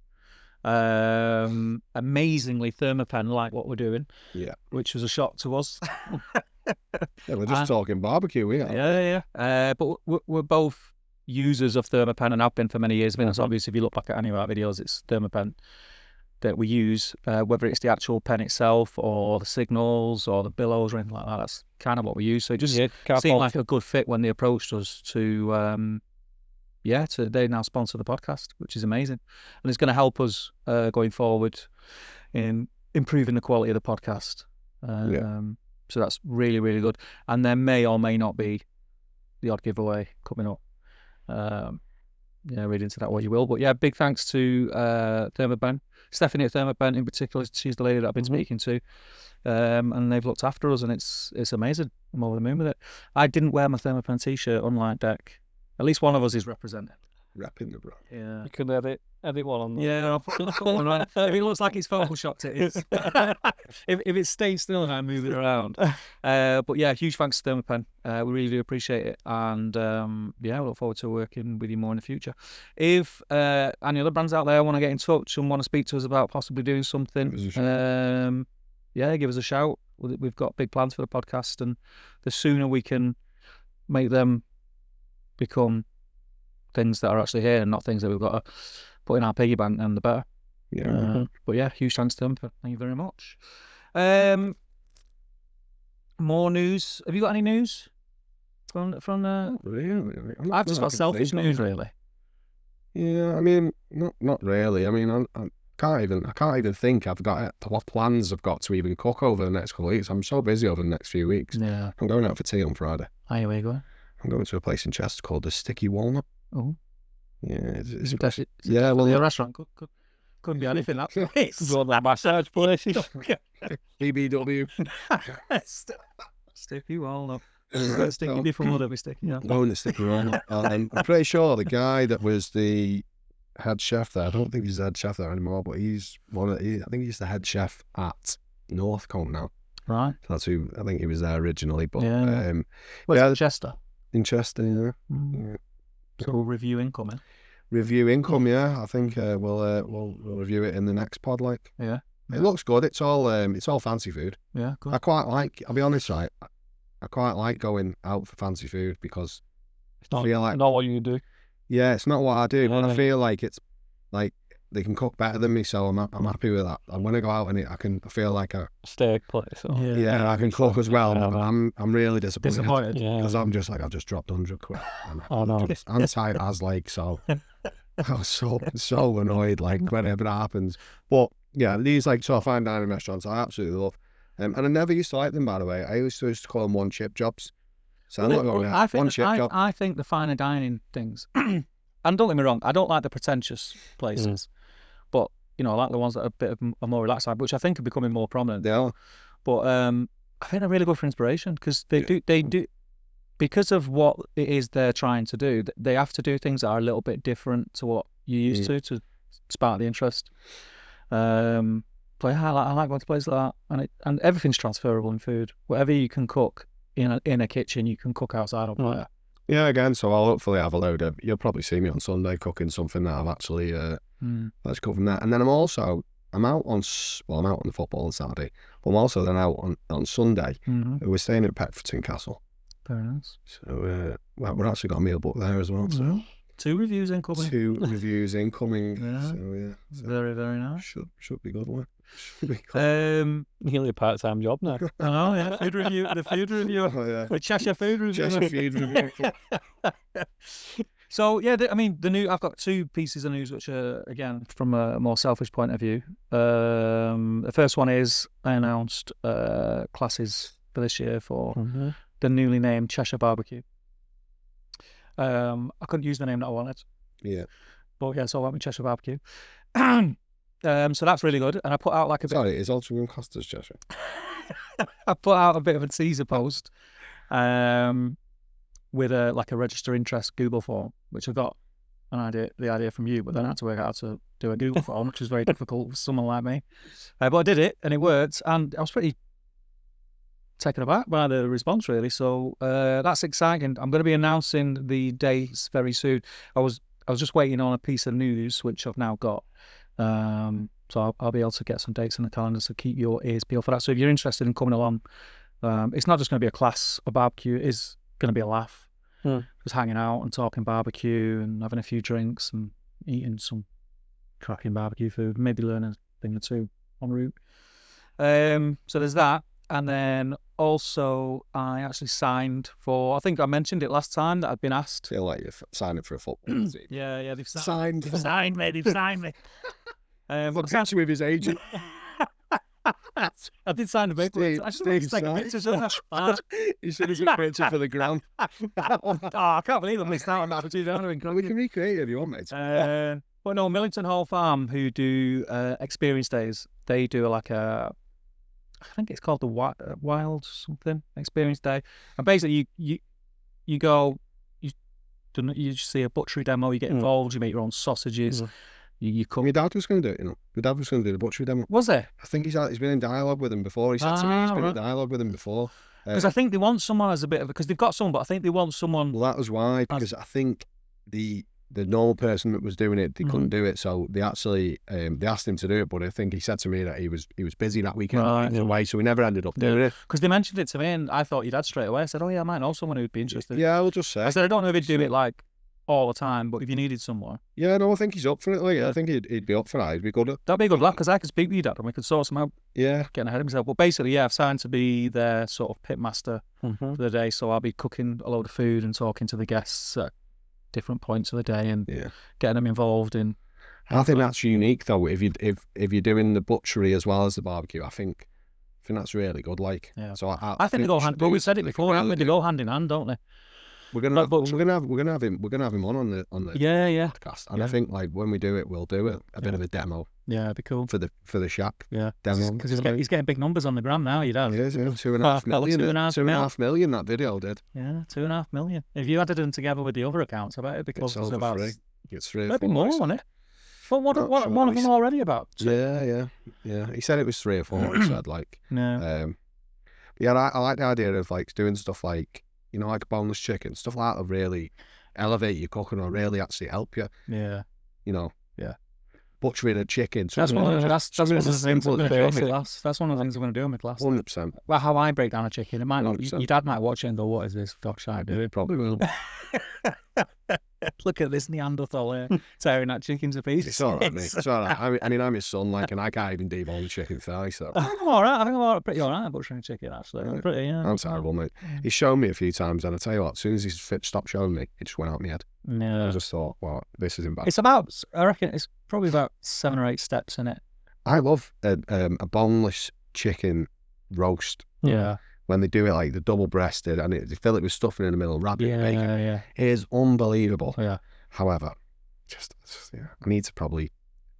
Amazingly, Thermapen like what we're doing. Yeah, which was a shock to us. yeah, we're just talking barbecue, we are. Yeah. But we're both users of Thermapen and have been for many years. I mean, it's obvious if you look back at any of our videos, it's Thermapen that we use, whether it's the actual pen itself or the signals or the billows or anything like that. That's kind of what we use. So it just seemed like a good fit when they approached us to they now sponsor the podcast, which is amazing. And it's going to help us going forward in improving the quality of the podcast. So that's really, really good. And there may or may not be the odd giveaway coming up. Read into that what you will. But yeah, big thanks to Thermapen. Stephanie at Thermapen in particular, she's the lady that I've been speaking to. And they've looked after us, and it's amazing. I'm over the moon with it. I didn't wear my Thermapen t-shirt, unlike Deck. At least one of us is represented. Repping the brand. Yeah. You could edit one on that. Yeah, I'll put one on. If it looks like it's photoshopped, it is. if it stays still and I move it around. But yeah, huge thanks to Thermapen. We really do appreciate it. And we look forward to working with you more in the future. If any other brands out there want to get in touch and want to speak to us about possibly doing something, give us a shout. We've got big plans for the podcast, and the sooner we can make them become things that are actually here and not things that we've got to put in our piggy bank, and the better. Yeah. But yeah, huge thanks to them. Thank you very much. More news. Have you got any news from Really? I've just got selfish news, really. Yeah, I mean, not really. I mean, I can't even think I've got what plans I've got to even cook over the next couple of weeks. I'm so busy over the next few weeks. Yeah. I'm going out for tea on Friday. Where are you going? I'm going to a place in Chester called the Sticky Walnut. Oh. Yeah, it's a restaurant. Couldn't be anything that place. Go to that massage place. BBW. Sticky Walnut. Sticky before that we sticky. Yeah. Going to Sticky Walnut. I'm pretty sure the guy that was the head chef there, I don't think he's the head chef there anymore, but he's I think he's the head chef at Northcote now. Right. That's who, I think he was there originally, but Chester. In Chester, yeah. Mm. So review incoming. Review income, yeah. I think we'll review it in the next pod. Like, yeah. It looks good. It's all fancy food. Yeah, good. I'll be honest, right? I quite like going out for fancy food because I feel like not what you do. Yeah, it's not what I do, but I feel like it's like they can cook better than me, so I'm happy with that. And when I go out and I feel like a steak place. I can cook as well. I'm really disappointed. Because I'm just like, I've just dropped 100 quid. I'm tired as like, so I was so annoyed like whenever that happens. But yeah, these like sort of fine dining restaurants I absolutely love. And I never used to like them, by the way. I used to call them one chip jobs. So I'm not going to one chip job. I think the finer dining things, and don't get me wrong, I don't like the pretentious places. But, I like the ones that are a bit of a more relaxed side, which I think are becoming more prominent. They are. But I think they're really good for inspiration because they do, because of what it is they're trying to do, they have to do things that are a little bit different to what you're used to spark the interest. But yeah, I like going to places like that. And everything's transferable in food. Whatever you can cook in a kitchen, you can cook outside on fire. Yeah, again, so I'll hopefully have a load of, you'll probably see me on Sunday cooking something that I've actually let's cook from that. And then I'm out on the football on Saturday, but I'm also then out on Sunday. We're staying at Petherton Castle. Very nice. So we've actually got a meal booked there as well. So 2 reviews incoming. Yeah. So yeah. Very, very nice. Should be good one. Nearly a part-time job now. Oh yeah, food review. The food review. Oh yeah. The Cheshire food review. Cheshire food review. So yeah, I've got 2 pieces of news which are again from a more selfish point of view. The first one is I announced classes for this year for the newly named Cheshire BBQ. I couldn't use the name that I wanted. Yeah. But yeah, so I went with Cheshire BBQ. So that's really good. And I put out like a bit. Sorry, is Altrincham classed as Cheshire? I put out a bit of a teaser post with a register interest Google form, which I got the idea from you, but then I had to work out how to do a Google form, which was very difficult for someone like me. But I did it, and it worked, and I was pretty taken aback by the response, really. So that's exciting. I'm going to be announcing the dates very soon. I was just waiting on a piece of news, which I've now got. So I'll be able to get some dates in the calendar, so keep your ears peeled for that. So if you're interested in coming along, it's not just going to be a class of barbecue, it is going to be a laugh. Just hanging out and talking barbecue and having a few drinks and eating some cracking barbecue food, maybe learning a thing or two en route. So there's that. And then also I actually signed for, I think I mentioned it last time that I'd been asked. Feel like you're signing for a football team. Yeah, they've Signed. They've signed me. Look with his agent. I did sign the big one. I should have taken pictures of that. You should have took a picture for the ground. I can't believe I missed out on that opportunity. We can recreate it if you want, mate. But no, Millington Hall Farm, who do experience days, they do like I think it's called the Wild something experience day. And basically you go, you see a butchery demo, you get involved, you make your own sausages. You cook. My dad was going to do it, My dad was going to do the butchery demo. Was it? I think he's been in dialogue with him before. He said to me he's been in dialogue with him before. Because I think they want someone as a bit of because they've got someone, but I think they want someone. Well, that was why, because I think the normal person that was doing it, they couldn't do it, so they actually they asked him to do it, but I think he said to me that he was busy that weekend away, so he never ended up doing it. Because they mentioned it to me, and I thought your dad straight away. I said, "Oh yeah, I might know someone who'd be interested." Yeah, I will just say. I said, "I don't know if he'd do it like all the time, but if you needed someone." Yeah, no, I think he's up for it. Like, I think he'd be up for that. He'd be good at. That'd be a good luck because I could speak with your dad and we could sort some out. Yeah, getting ahead of myself. But basically, yeah, I've signed to be their sort of pitmaster for the day, so I'll be cooking a load of food and talking to the guests at different points of the day and getting them involved in. I think that's unique though. If you're doing the butchery as well as the barbecue, I think that's really good. Like, so I think they go hand. But we said it before, haven't we? They go hand in hand, don't they? We're gonna have him on the podcast, and I think like when we do it, we'll do it a bit of a demo. Yeah, it'd be cool for the shack. Yeah, demo because he's getting big numbers on the gram now. He does. He is, 2.5 million. 2.5 million that video did. Yeah, 2.5 million. If you added them together with the other accounts, I bet it'd be close to about. It's 3 maybe more, wouldn't it? But one of them already about. Yeah. He said it was 3 or 4. He said like. No. Yeah, I like the idea of like doing stuff like. Like boneless chicken, stuff like that will really elevate your cooking or really actually help you. Yeah. Yeah. Butchering a chicken. That's one of the things I'm going to do in my class. That's one of the things I'm going to do in my class. 100%. Well, how I break down a chicken, it might not. Your dad might watch it and go, "What is this fuck shit I do?" It probably will. Look at this Neanderthal here tearing that chicken to pieces. It's all right, mate. It's all right. I mean, I'm his son, like, and I can't even debone a chicken thigh, so. I think I'm all right. I think I'm pretty all right at butchering chicken, actually. I'm pretty, I'm terrible, mate. He's shown me a few times, and I tell you what, as soon as he's stopped showing me, it just went out my head. Yeah. I just thought, well, this isn't bad. It's about, I reckon, it's probably about 7 or 8 steps in it. I love a boneless chicken roast. Yeah. When they do it like the double-breasted and they fill it with stuffing in the middle, rabbit bacon. Yeah. It is unbelievable. Yeah. However, just I need to probably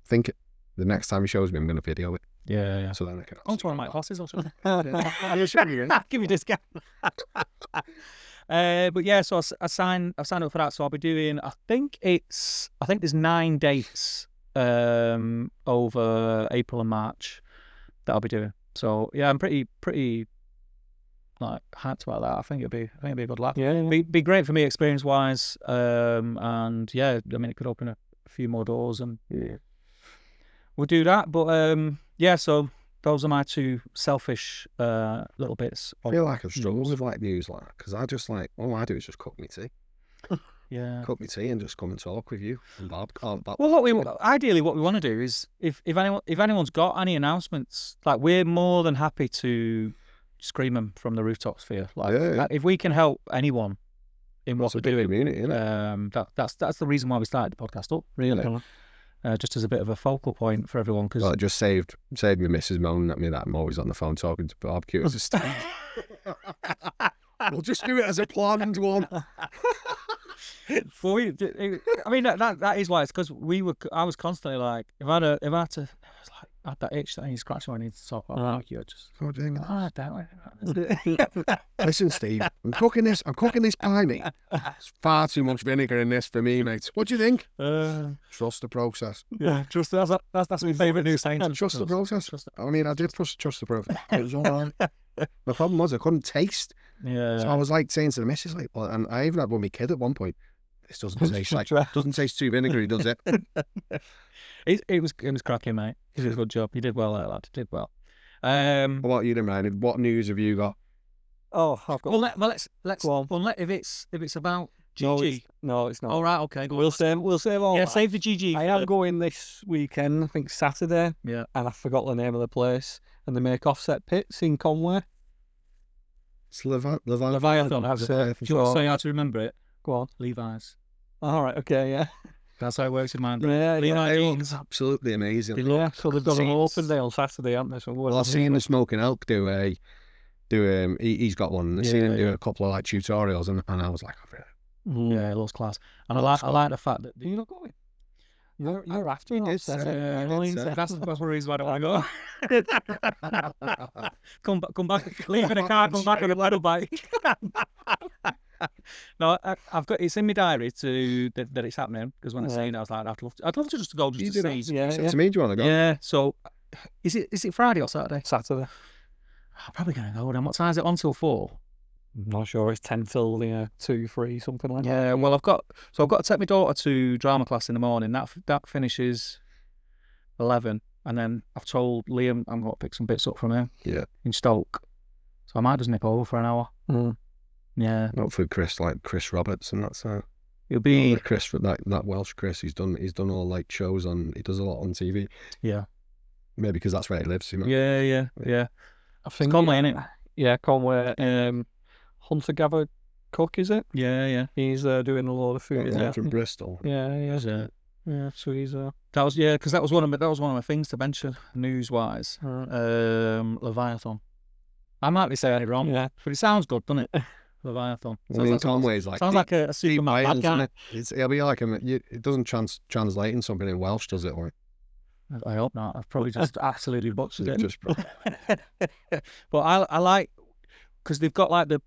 think the next time he shows me, I'm going to video it. Yeah. So then I can. Oh, it's one of my classes or something. Give me a discount. But yeah, so I've signed up for that. So I'll be doing. I think there's 9 dates over April and March that I'll be doing. So yeah, I'm pretty like hyped about that. I think it'd be a good laugh. Yeah. Be great for me experience wise. And yeah, I mean it could open a few more doors and we'll do that. But yeah, so those are my 2 selfish little bits. I feel like I've struggled with like news like that because I just like all I do is just cook me tea. Yeah. Cook me tea and just come and talk with you and Bob. Well, ideally what we want to do is if anyone's got any announcements, like we're more than happy to scream them from the rooftops for you. Like if we can help anyone in what we're doing, community, isn't it? That's the reason why we started the podcast up, really. Just as a bit of a focal point for everyone. Cause... Well, it just saved me Mrs. moaning at me that I'm always on the phone talking to barbecue. It's just we'll just do it as a planned one. I mean, that is why. It's because I was constantly like, if I had to, I had that itch that I need to scratch when I need to talk about barbecue. I just, Oh, dang it. that. Listen, Steve, I'm cooking this pie, mate. There's far too much vinegar in this for me, mate. What do you think? Trust the process. Yeah, trust. That's my favourite new saying. Trust the process. I mean, I did trust the process. It was all right. The problem was I couldn't taste. Yeah. So I was like saying to the missus, like, well, and I even had one with my kid at one point. This doesn't taste too vinegary, does it? It was cracking, mate. He did a good job. He did well, lad. He did well. What about you, then, Ryan? What news have you got? Oh, I've got. Well, let's go on. Well, if it's about GG. No, it's not. All right, okay. We'll save all. Yeah, that. save the GG. I am going this weekend. I think Saturday. Yeah. And I forgot the name of the place. And they make offset pits in Conway. It's Leviathan. Leviathan. That's Do you want to say how to remember it? Go on. Levi's. All right. Okay. Yeah. That's how it works in mine. Yeah. Levi It jeans. looks absolutely amazing. Yeah. So they've got an open day on Saturday, haven't they? So Well, I've seen the Smoking Elk he's got one. I've seen him do a couple of like tutorials, and I was like, Yeah, it looks class. And I like the fact that You're not going. You're after He it. did say it. that's the reason why I don't want to go. come back, leave in a car, come back on a little bike. No, I've got it's in my diary that it's happening because when I seen it, I was like, I'd love to just go just to see. Yeah. To me, do you want to go? Yeah. So, is it Friday or Saturday? Saturday. I'm probably gonna go then. What time is it on till 4? I'm not sure. It's 10 till 2, 3, something like that. Yeah. Well, I've got to take my daughter to drama class in the morning. That finishes 11, and then I've told Liam I'm going to pick some bits up from him. Yeah. In Stoke, so I might just nip over for an hour. Yeah. Not for Chris Roberts, and that's It'll be Chris for that Welsh Chris. He's done all like shows on. He does a lot on TV. Yeah. Maybe because that's where he lives. You know? Yeah. I think Conway, innit? Yeah, Conway. Hunter Gather Cook, is it? Yeah. He's doing a lot of food. Yeah, from Bristol. Yeah. So he's That was because that was one of my things to mention news wise. Leviathan. I might be saying it wrong. Yeah, but it sounds good, doesn't it? Leviathan. I mean, Conway's like sounds like a Superman bad guy. It'll be like it doesn't translate in something in Welsh, does it? Or I hope not. I've probably just absolutely butchered it. just But I like because they've got like the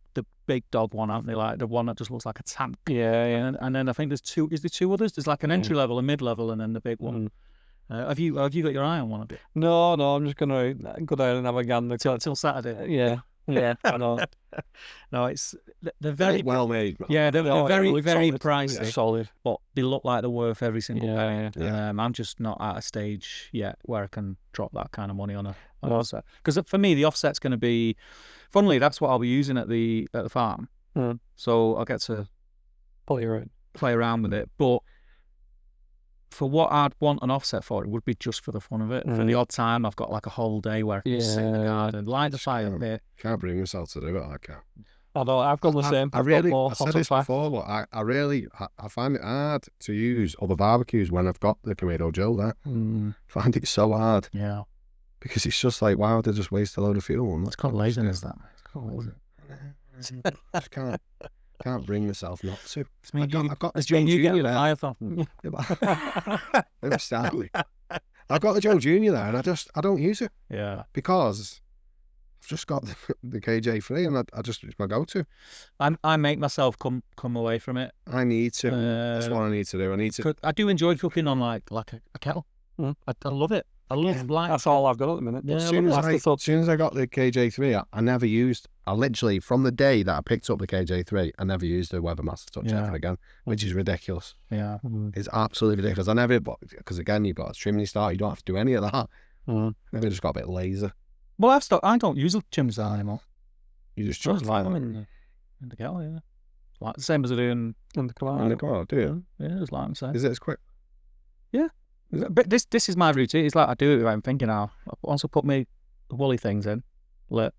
big dog one, haven't they? Like the one that just looks like a tank. Yeah. And then I think there's two. Is there two others? There's like an entry level, a mid level, and then the big one. Have you got your eye on one of it? No. I'm just gonna go down and have a gander till Saturday. Yeah. I know. No, they're very well made. Yeah, they're very solid. pricey. Solid, but they look like they're worth every single penny. Yeah. I'm just not at a stage yet where I can drop that kind of money on an offset. Because for me, the offset's going to be, funnily, that's what I'll be using at the farm. So I'll get to play around with it. But for what I'd want an offset for, it would be just for the fun of it. For the odd time, I've got like a whole day where I can sit in the garden, light the fire there. Can't bring myself to do it. I can't. I know. I've got the same. I said this before, but I find it hard to use other barbecues when I've got the Kamado Joe there. I find it so hard. Yeah. Because it's just like, why would they just waste a load of fuel? It's called laziness, that. It's called laziness. I just can't bring myself not to. I've got the Joe Junior there. I've got the Joe Junior there, and I don't use it. Yeah. Because I've just got the KJ3, and it's my go-to. I make myself come away from it. I need to. That's what I need to do. I do enjoy cooking on like a kettle. I love it. I love like that's all I've got at the minute. As soon as I got the KJ3, I never used. I literally, from the day that I picked up the KJ3, I never used the Weathermaster Touch ever again, which is ridiculous. Yeah, it's absolutely ridiculous. I never, because again, you've got a Chimney Starter, you don't have to do any of that. Maybe I just got a bit lazy. Well, I don't use a Chimney Starter anymore. You just line them in the kettle, yeah. Like the same as I do in the Kamado, do you? Yeah, just like I'm saying. Is it as quick? Yeah. But this is my routine. It's like I do it without thinking now. Once I put the woolly things in, I'm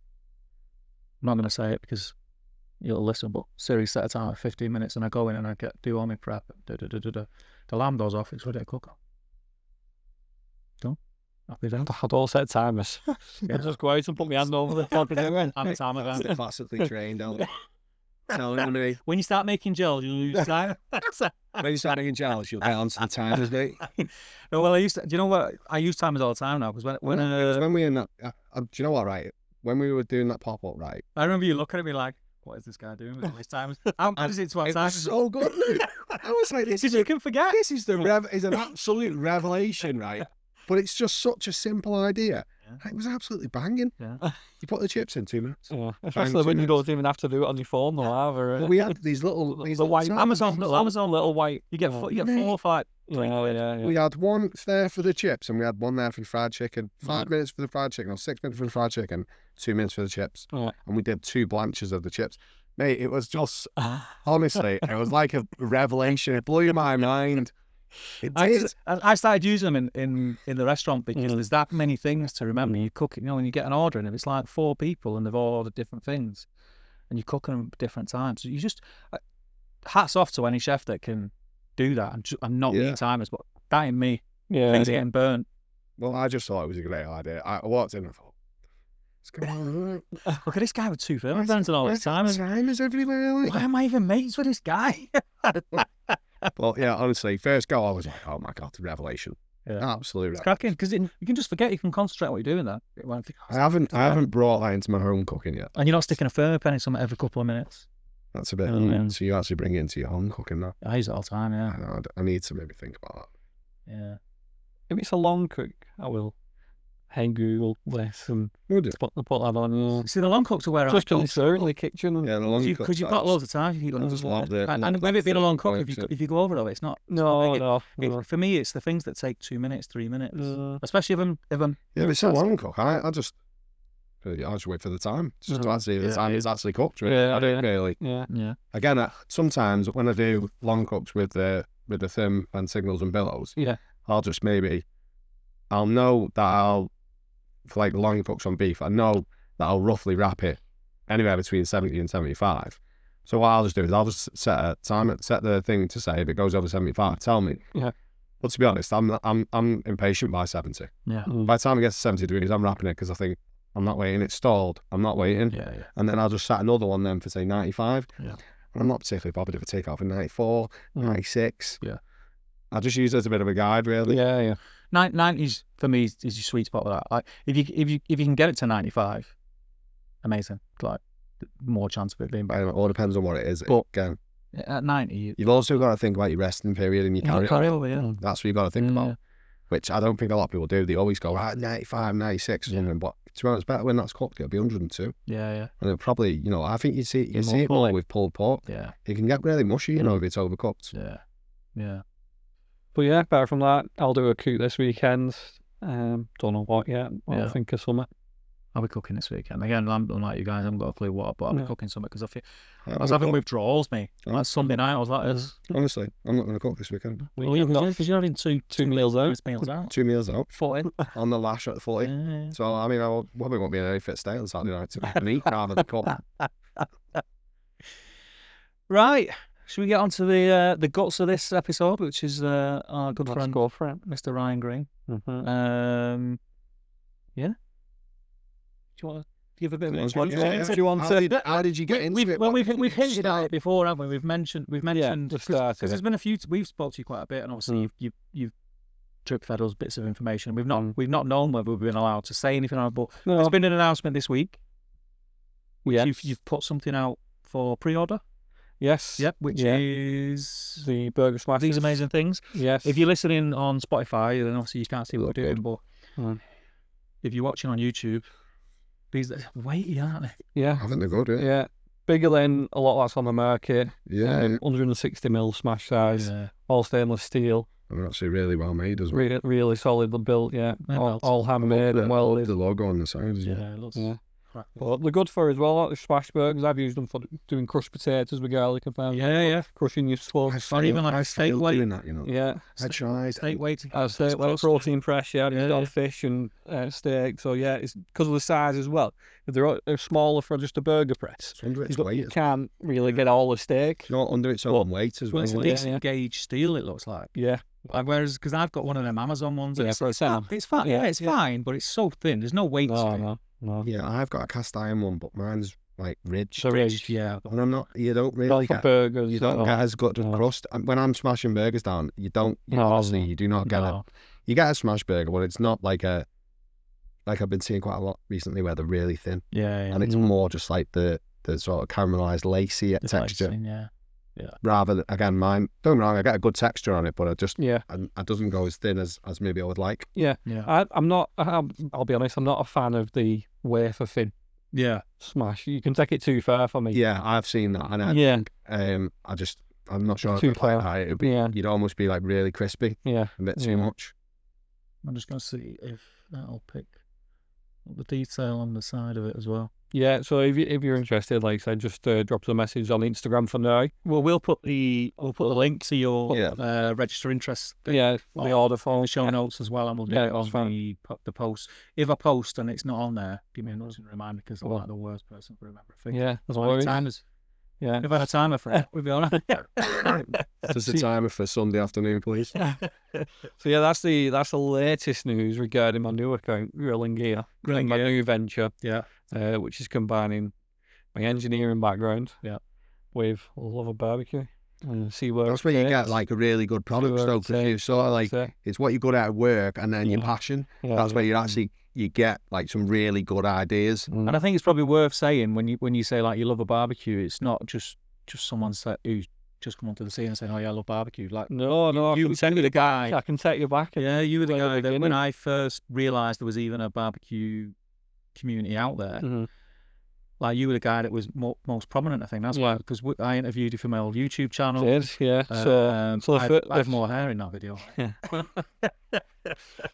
not going to say it because you'll listen, but Siri set a time at 15 minutes and I go in and I do all my prep. The alarm goes off, it's ready to cook. Done. Happy then. I'd all set timers. I just go out and put my hand over the top of it. I'm a timer then. Classically trained, don't No, no, When you start making gels, you lose time. when you start getting jealous, you'll get onto the timers, mate. No, well, do you know what? I use timers all the time now because When we in that, do you know what? Right, when we were doing that pop up, right, I remember you looking at me like, what is this guy doing with all his timers? How good is it to have it was timers? so good. I was like, this Because you can forget. This is is an absolute revelation, right? But it's just such a simple idea. Yeah. It was absolutely banging. Yeah. You put the chips in 2 minutes. Yeah. Especially when you don't even have to do it on your phone though, either. But we had these little, the white Amazon little white. You get 4 or 5. Yeah. We had one there for the chips, and we had one there for the fried chicken. 5 minutes for the fried chicken, or 6 minutes for the fried chicken, 2 minutes for the chips. Right. And we did 2 blanches of the chips. Mate, it was just, honestly, it was like a revelation. It blew my mind. It did. I started using them in the restaurant because there's that many things to remember. You cook, when you get an order, and if it's like 4 people and they've all ordered different things, and you're cooking them at different times, so you just hats off to any chef that can do that and not need timers. But that ain't me. Things getting burnt. Well, I just thought it was a great idea. I walked in and thought, what's going on? Look at this guy with 2 thermopans and all his timers. Timers everywhere. Like. Why am I even mates with this guy? Well, yeah, honestly, first go, I was like, oh my God, the revelation. Yeah. Absolutely. It's cracking because you can just forget. You can concentrate on what you're doing there. I haven't brought that into my home cooking yet. And you're not sticking a thermopen in something every couple of minutes. That's a bit. So you actually bring it into your home cooking now. I use it all the time. Yeah. I know, I need to maybe think about that. Yeah. If it's a long cook, I will. Hey Google this and We'll do. put that on. Yeah. See, the long cooks are where Just in the kitchen. And Yeah, the long because you've got loads of time. You can just love it. and with it being a long cook, if you go over though, it's not. No. For me, it's the things that take 2 minutes, 3 minutes, especially if I'm. Yeah, but it's a long cook. I just wait for the time. Just to see if the time is actually cooked. Really. Yeah, I don't really. Yeah. Again, sometimes when I do long cooks with the therm and signals and billows, I'll just I'll know that for like the long cooks on beef, I know that I'll roughly wrap it anywhere between 70 and 75. So what I'll just do is I'll just set a time, set the thing to say if it goes over 75, tell me. Yeah. But to be honest, I'm impatient by 70. Yeah. By the time it gets to 70 degrees, I'm wrapping it because I think I'm not waiting. It's stalled. I'm not waiting. Yeah. And then I'll just set another one then for say 95. Yeah. And I'm not particularly bothered if I take it off in 94, 96. Yeah. I just use it as a bit of a guide, really. Yeah. 90s for me is your sweet spot with that. Like if you can get it to 95, amazing. Like more chance of it being better. It all depends on what it is. But again, at 90, you've also got to think about your resting period and your carry over. Yeah. That's what you've got to think about, which I don't think a lot of people do. They always go, 95, 96. But to be honest, better when that's cooked, it'll be 102. Yeah. And it'll probably, I think you see it more with pulled pork. Yeah. It can get really mushy, if it's overcooked. Yeah. But yeah, apart from that, I'll do a cook this weekend. Don't know what yet. I'll think of something. I'll be cooking this weekend. Again, I'm like you guys, I haven't got a clue what, but I'll be cooking something because I was having withdrawals, mate. Like Sunday night, I was like this. Honestly, I'm not going to cook this weekend. Well, because you're having two meals out. 2 meals out. 40. On the lash at 40. Yeah. So, I mean, I probably won't be in any fit state on Saturday night to eat rather than cook. Right. Should we get on to the guts of this episode, which is our good friend, Mr. Ryan Green? Mm-hmm. Yeah. Do you want to give a bit of How did you get into it? Well, we've hinted at it before, haven't we? We've mentioned because there's been a few. We've spoke to you quite a bit, and obviously you've drip fed us bits of information. We've not known whether we've been allowed to say anything, but there's been an announcement this week. You've put something out for pre-order. Yes. Yep. Which is the Burger Smash. These Amazing Things. Yes. If you're listening on Spotify, then obviously you can't see what we're doing. But if you're watching on YouTube, these are weighty, aren't they? Yeah. I think they're good. Yeah. Bigger than a lot that's on the market. Yeah. 160mm smash size. Yeah. All stainless steel. And they're actually really well made as well. Really solid built. Yeah. All handmade and well lit. The logo on the side. Yeah. It looks. Yeah. But they're good for as well, like the smash burgers. I've used them for doing crushed potatoes with garlic and pound. Yeah. Crushing your slugs. Or even like steak weight. Doing that, Yeah. I tried. Steak weight. Steak weight, protein press, on fish and steak. So yeah, it's because of the size as well. If they're smaller for just a burger press, you can't really get all the steak. Not under its own weight as well. It's a decent gauge steel, it looks like. Yeah. Whereas, because I've got one of them Amazon ones. Yeah, for a cent. It's fine. Yeah, it's fine, but it's so thin. There's no weight to it. No. Yeah, I've got a cast iron one, but mine's like ridge. So ridge, yeah. And I'm not. You don't really Like for get. burgers, You don't get as good a no. crust. And when I'm smashing burgers down, you don't. You, No, honestly, you do not get a. No. You get a smash burger, but it's not like a. Like I've been seeing quite a lot recently, where they're really thin, Yeah, and it's more just like the sort of caramelized, lacy the texture. slicing, yeah. Rather than, again, mine. Don't get me wrong, I get a good texture on it, but it just Yeah. it doesn't go as thin as maybe I would like. Yeah. Yeah. I'm not. I'll be honest. I'm not a fan of the wafer thin Yeah. smash. You can take it too far for me. Yeah, I've seen that, and I'm not sure. Too I'd like far. that. It'd be, Yeah. you'd almost be like really crispy, Yeah. a bit too Yeah. much. I'm just going to see if that'll pick up the detail on the side of it as well. Yeah. So if you're interested, like I said, just drop us a message on Instagram for now. Well, we'll put the link to your Yeah. register interest Yeah. The order in form. the show notes as well, and we'll do Yeah, it on that's fine. the post. If I post and it's not on there, give me a nudge and remind me, because I'm Well, like the worst person to remember things. Yeah. That's If I what had it timers. Yeah. If I had a timer for it, we'd be all right. Just a timer for Sunday afternoon, please. So yeah, that's the latest news regarding my new account, Grilling Gear, Grilling my Gear. new venture, Yeah. which is combining my engineering background, Yeah. with a love of barbecue. And see where That's it where you takes. get like a really good product, where though, it because you takes. sort of like That's it. it's what you're good at work, and then your Yeah. passion. Yeah, That's where yeah. you actually you get like some really good ideas. Mm. And I think it's probably worth saying, when you say like you love a barbecue, it's not just someone who's just come onto the scene and saying, "Oh yeah, I love barbecue." Like, No, I you can take were the guy. I can take you back. Yeah, you were the Right at guy the that when beginning. I first realised there was even a barbecue community out there. Mhm. Like, you were the guy that was most prominent, I think. That's why, Yeah. because I interviewed you for my old YouTube channel. Did, yeah. So I have more hair in that video.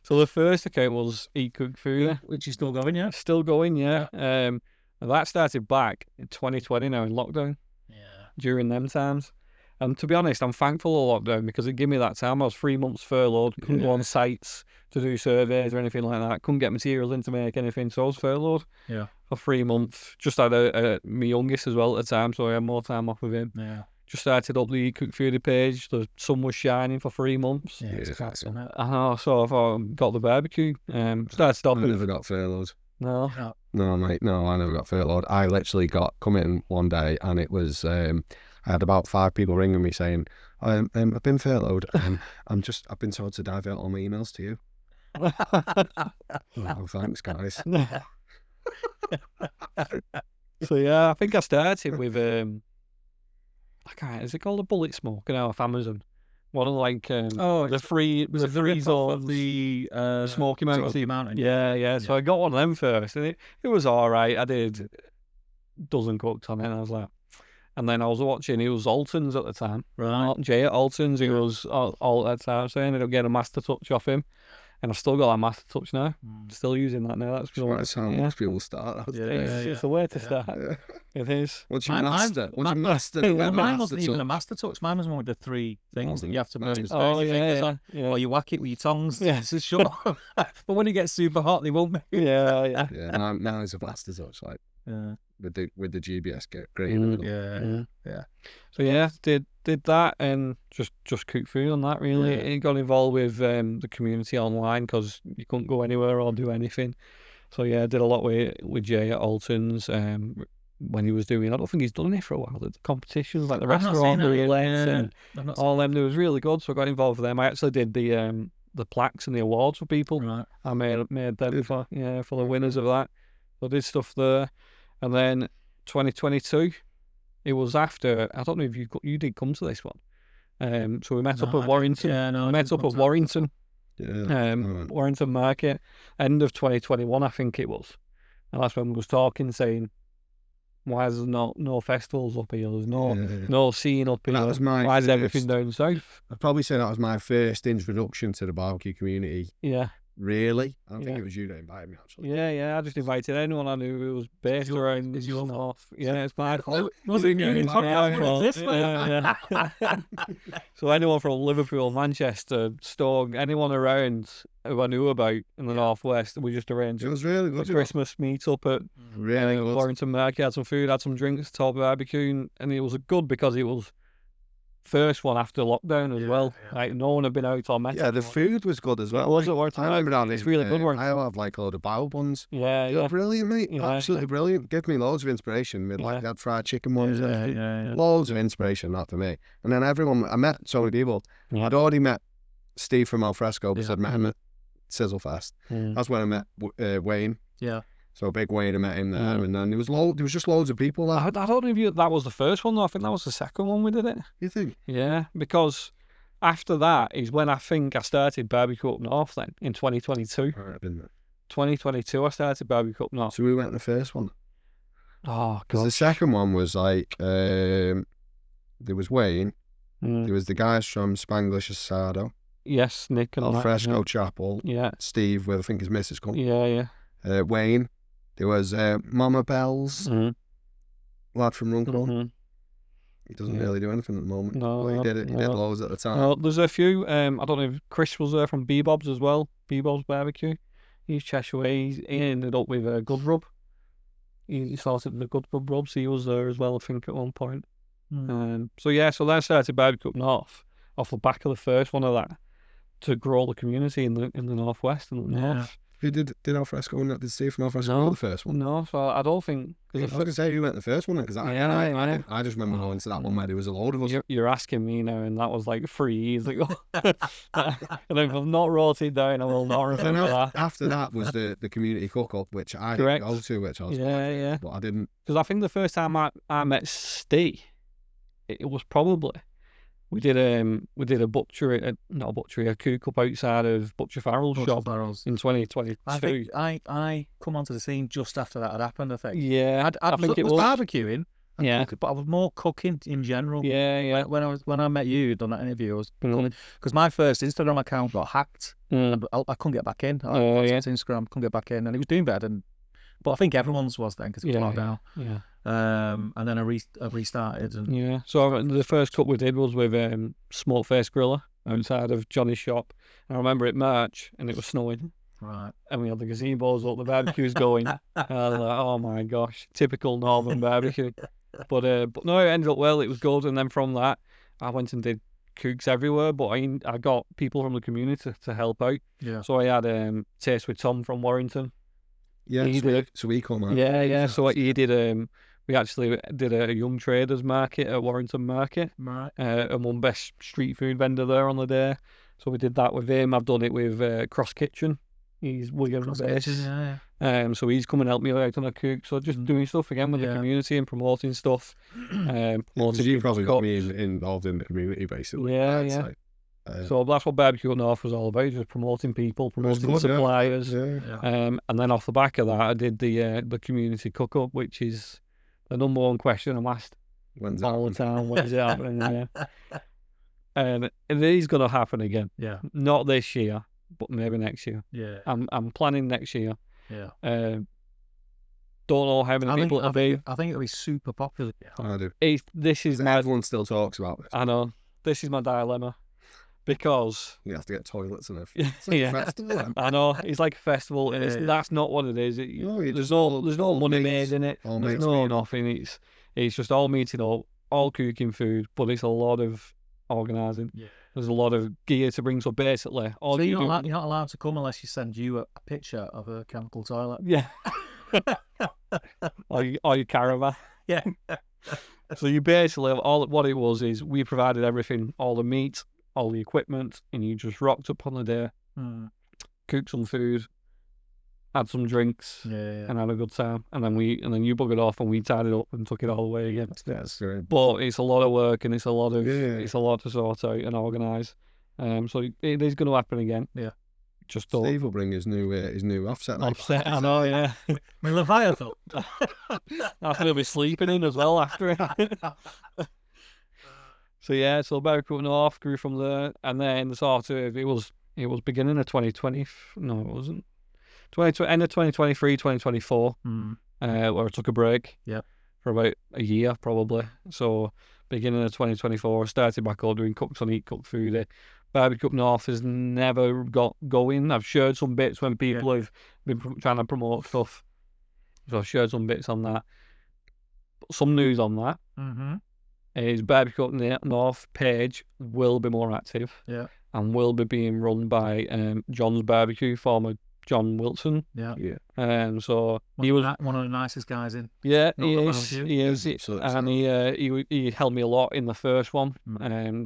so the first account was Eat Cook Food. Which is still going, yeah? Still going, yeah. And that started back in 2020 now in lockdown, Yeah. during them times. And to be honest, I'm thankful of lockdown, because it gave me that time. I was 3 months furloughed, couldn't go on sites to do surveys or anything like that. Couldn't get materials in to make anything, so I was furloughed Yeah. for 3 months. Just had my youngest as well at the time, so I had more time off with him. Yeah. Just started up the Eat Cook Foodie page. The sun was shining for 3 months. Yeah, it's class, isn't it? I know, so I thought, got the barbecue. Started off I with never got furloughed. no. No, mate, no, I never got furloughed. I literally come in one day, and it was I had about 5 people ringing me saying, I've been furloughed, and I've been told to divert all my emails to you. Oh, thanks, guys. So yeah, I think I started with I can't. Is it called a bullet smoke? Off Amazon. One of like the free rip-off of zones, the Smoky Mountain. Smoky Mountain. Yeah. So I got one of them first, and it was all right. I did a dozen cooked on it, and I was like, and then I was watching. It was Alton's at the time. Right. Jay at Alton's. He was all at the time. So I ended up getting a master touch off him, and I've still got that master touch now. Still using that now. That's That's how most people start. It's the way to start. Yeah. It is. Once you Mine- master, once you mine- master, Well, the mine master wasn't even a touch. master touch. Mine was one with the 3 things that you have to burn. Oh your fingers yeah, on, yeah. or you whack it with your tongs. Yeah. It's short. But when it gets super hot, they won't make it. Yeah. Yeah, now it's a blaster touch, like Yeah. with the GBS green in the middle. Yeah. So yeah, did that, and just cook food on that really. Yeah. It got involved with the community online, because you couldn't go anywhere or do anything. So yeah, I did a lot with Jay at Alton's. When he was doing, I don't think he's done it for a while. The competitions, like the I've not restaurant, seen the it. relays, Yeah. and I've not all them. It was really good. So I got involved with them. I actually did the plaques and the awards for people. Right. I made them for the winners of that. So I did stuff there, and then 2022, it was after. I don't know if you did come to this one. So we met up No, at I Warrington. didn't. Yeah, no, I We met didn't up come at to that. Warrington. Yeah. Warrington Market, end of 2021, I think it was, and that's when we was talking, saying, "Why is there no festivals up here? There's no scene up here. That was my Why is first- everything down south?" I'd probably say that was my first introduction to the barbecue community. Yeah, Really, I don't think Yeah. it was you that invited me actually. yeah. I just invited anyone I knew who was based around is your north. Yeah, it's my fault. Wasn't you? It's It's my not fault. this Yeah. So anyone from Liverpool, Manchester, Stoke, anyone around who I knew about in the northwest, we just arranged It was really a good. Christmas meet up at Really good. Warrington Market. Had some food, had some drinks, top barbecue, and it was good because it was first one after lockdown as well. Like no one had been out or met. Yeah, the food was good as well. Was it worth it? I remember that. It's really good. I'll have like a load of bao buns. Yeah. Brilliant, mate. Yeah. Absolutely brilliant. Give me loads of inspiration. With like that fried chicken ones. Yeah. Loads of inspiration, that for me. And then I met so many people. Yeah. I'd already met Steve from Alfresco because I'd met him at Sizzlefest. That's when I met Wayne. Yeah. So big Wayne, I met him there, and then there was just loads of people there. I don't know if that was the first one though. I think that was the second one we did it. You think? Yeah, because after that is when I think I started Barbecue Up North then in 2022. I've been there. 2022 I started Barbecue Up North. So we went to the first one. Oh, Because the second one was like, there was Wayne, there was the guys from Spanglish Asado, Yes, Nick and Alfresco Chapel, Yeah. Steve, with I think his missus come, Yeah. Wayne, there was Mama Bells, lad from Runcorn. Mm-hmm. He doesn't really do anything at the moment. No, But he did loads at the time. No, there's a few. I don't know if Chris was there from Bebob's as well. Bebob's Barbecue. He's Cheshire way. He ended up with a Good Rub. He started the Good Rub rubs. He was there as well, I think, at one point. So then I started Barbecue Up North off the back of the first one of that to grow the community in the northwest and the north. Who did Alfresco and did Steve from Alfresco the first one? No, so I don't think. I was going to say who went the first one because I just remember going to that one where there was a load of us. You're asking me now, and that was like 3 years ago. And if I've not wrote it down, I will not remember that. After that was the community cook-up, which I Correct. didn't go to, which I was Yeah. but I didn't. Because I think the first time I met Steve, it was probably we did a butchery, not a butchery, a cook-up outside of Butcher Farrell's shop in 2022. I think I come onto the scene just after that had happened. I think. Yeah, I think it was barbecuing. Yeah, but I was more cooking in general. Yeah. When I met you, done that interview, I was because my first Instagram account got hacked. And I couldn't get back in. Instagram couldn't get back in, and it was doing better. But I think everyone's was then because it was locked down. Yeah. And then I restarted. And So the first cut we did was with Smoke Face Griller outside of Johnny's shop. And I remember it March and it was snowing. Right. And we had the gazebos up, the barbecue's going. And I was like, oh my gosh, typical northern barbecue. But no, it ended up well. It was good. And then from that, I went and did cooks everywhere. But I got people from the community to help out. Yeah. So I had Taste with Tom from Warrington. Yeah, so we come out. Yeah. So he did. We actually did a young traders market at Warrington Market. Right. And one best street food vendor there on the day. So we did that with him. I've done it with Cross Kitchen. He's Wigan based. Yeah. So he's come and helped me out on a cook. So just doing stuff again with the community and promoting stuff. So you probably got me involved in the community basically. Yeah. So that's what Barbecue North was all about, just promoting people, promoting suppliers. And then off the back of that, I did the community cook-up, which is the number one question I'm asked all the time. When is it happening? And it is going to happen again. Yeah. Not this year, but maybe next year. Yeah. I'm planning next year. Yeah. Don't know how many people it'll be. I think it'll be super popular. I do. This is everyone still talks about it. I know. This is my dilemma. Because you have to get toilets and everything. It's like a festival. I know, it's like a festival, and that's not what it is. There's no money made in it. There's no nothing. It's just all meeting up, all cooking food, but it's a lot of organising. Yeah. There's a lot of gear to bring. So basically, you're not allowed to come unless you send you a picture of a chemical toilet. Yeah. or your caravan. Yeah. So you basically what it was is we provided everything, all the meat, all the equipment, and you just rocked up on the day, cooked some food, had some drinks, and had a good time. And then you buggered off and we tied it up and took it all away again. That's great. But it's a lot of work and it's a lot to sort out and organise. So it is going to happen again. Yeah. Just don't. Steve will bring his new offset. I know, yeah. My Leviathan. That's going to be sleeping in as well after it. So Barbecue North grew from there, and then sort of it was beginning of 2020. No, it wasn't. End of 2023, 2024. Where I took a break. Yeah. For about a year probably. So beginning of 2024, I started back up doing Cooks on Eat Cook Food. Barbecue North has never got going. I've shared some bits when people have been trying to promote stuff. So I've shared some bits on that. Some news on that. His Barbecue Up North page will be more active. Yeah. And will be being run by John's Barbecue, former John Wilson. Yeah. So he was one of the nicest guys in. Yeah, Not he the is. barbecue. He is. Absolutely. And he helped me a lot in the first one,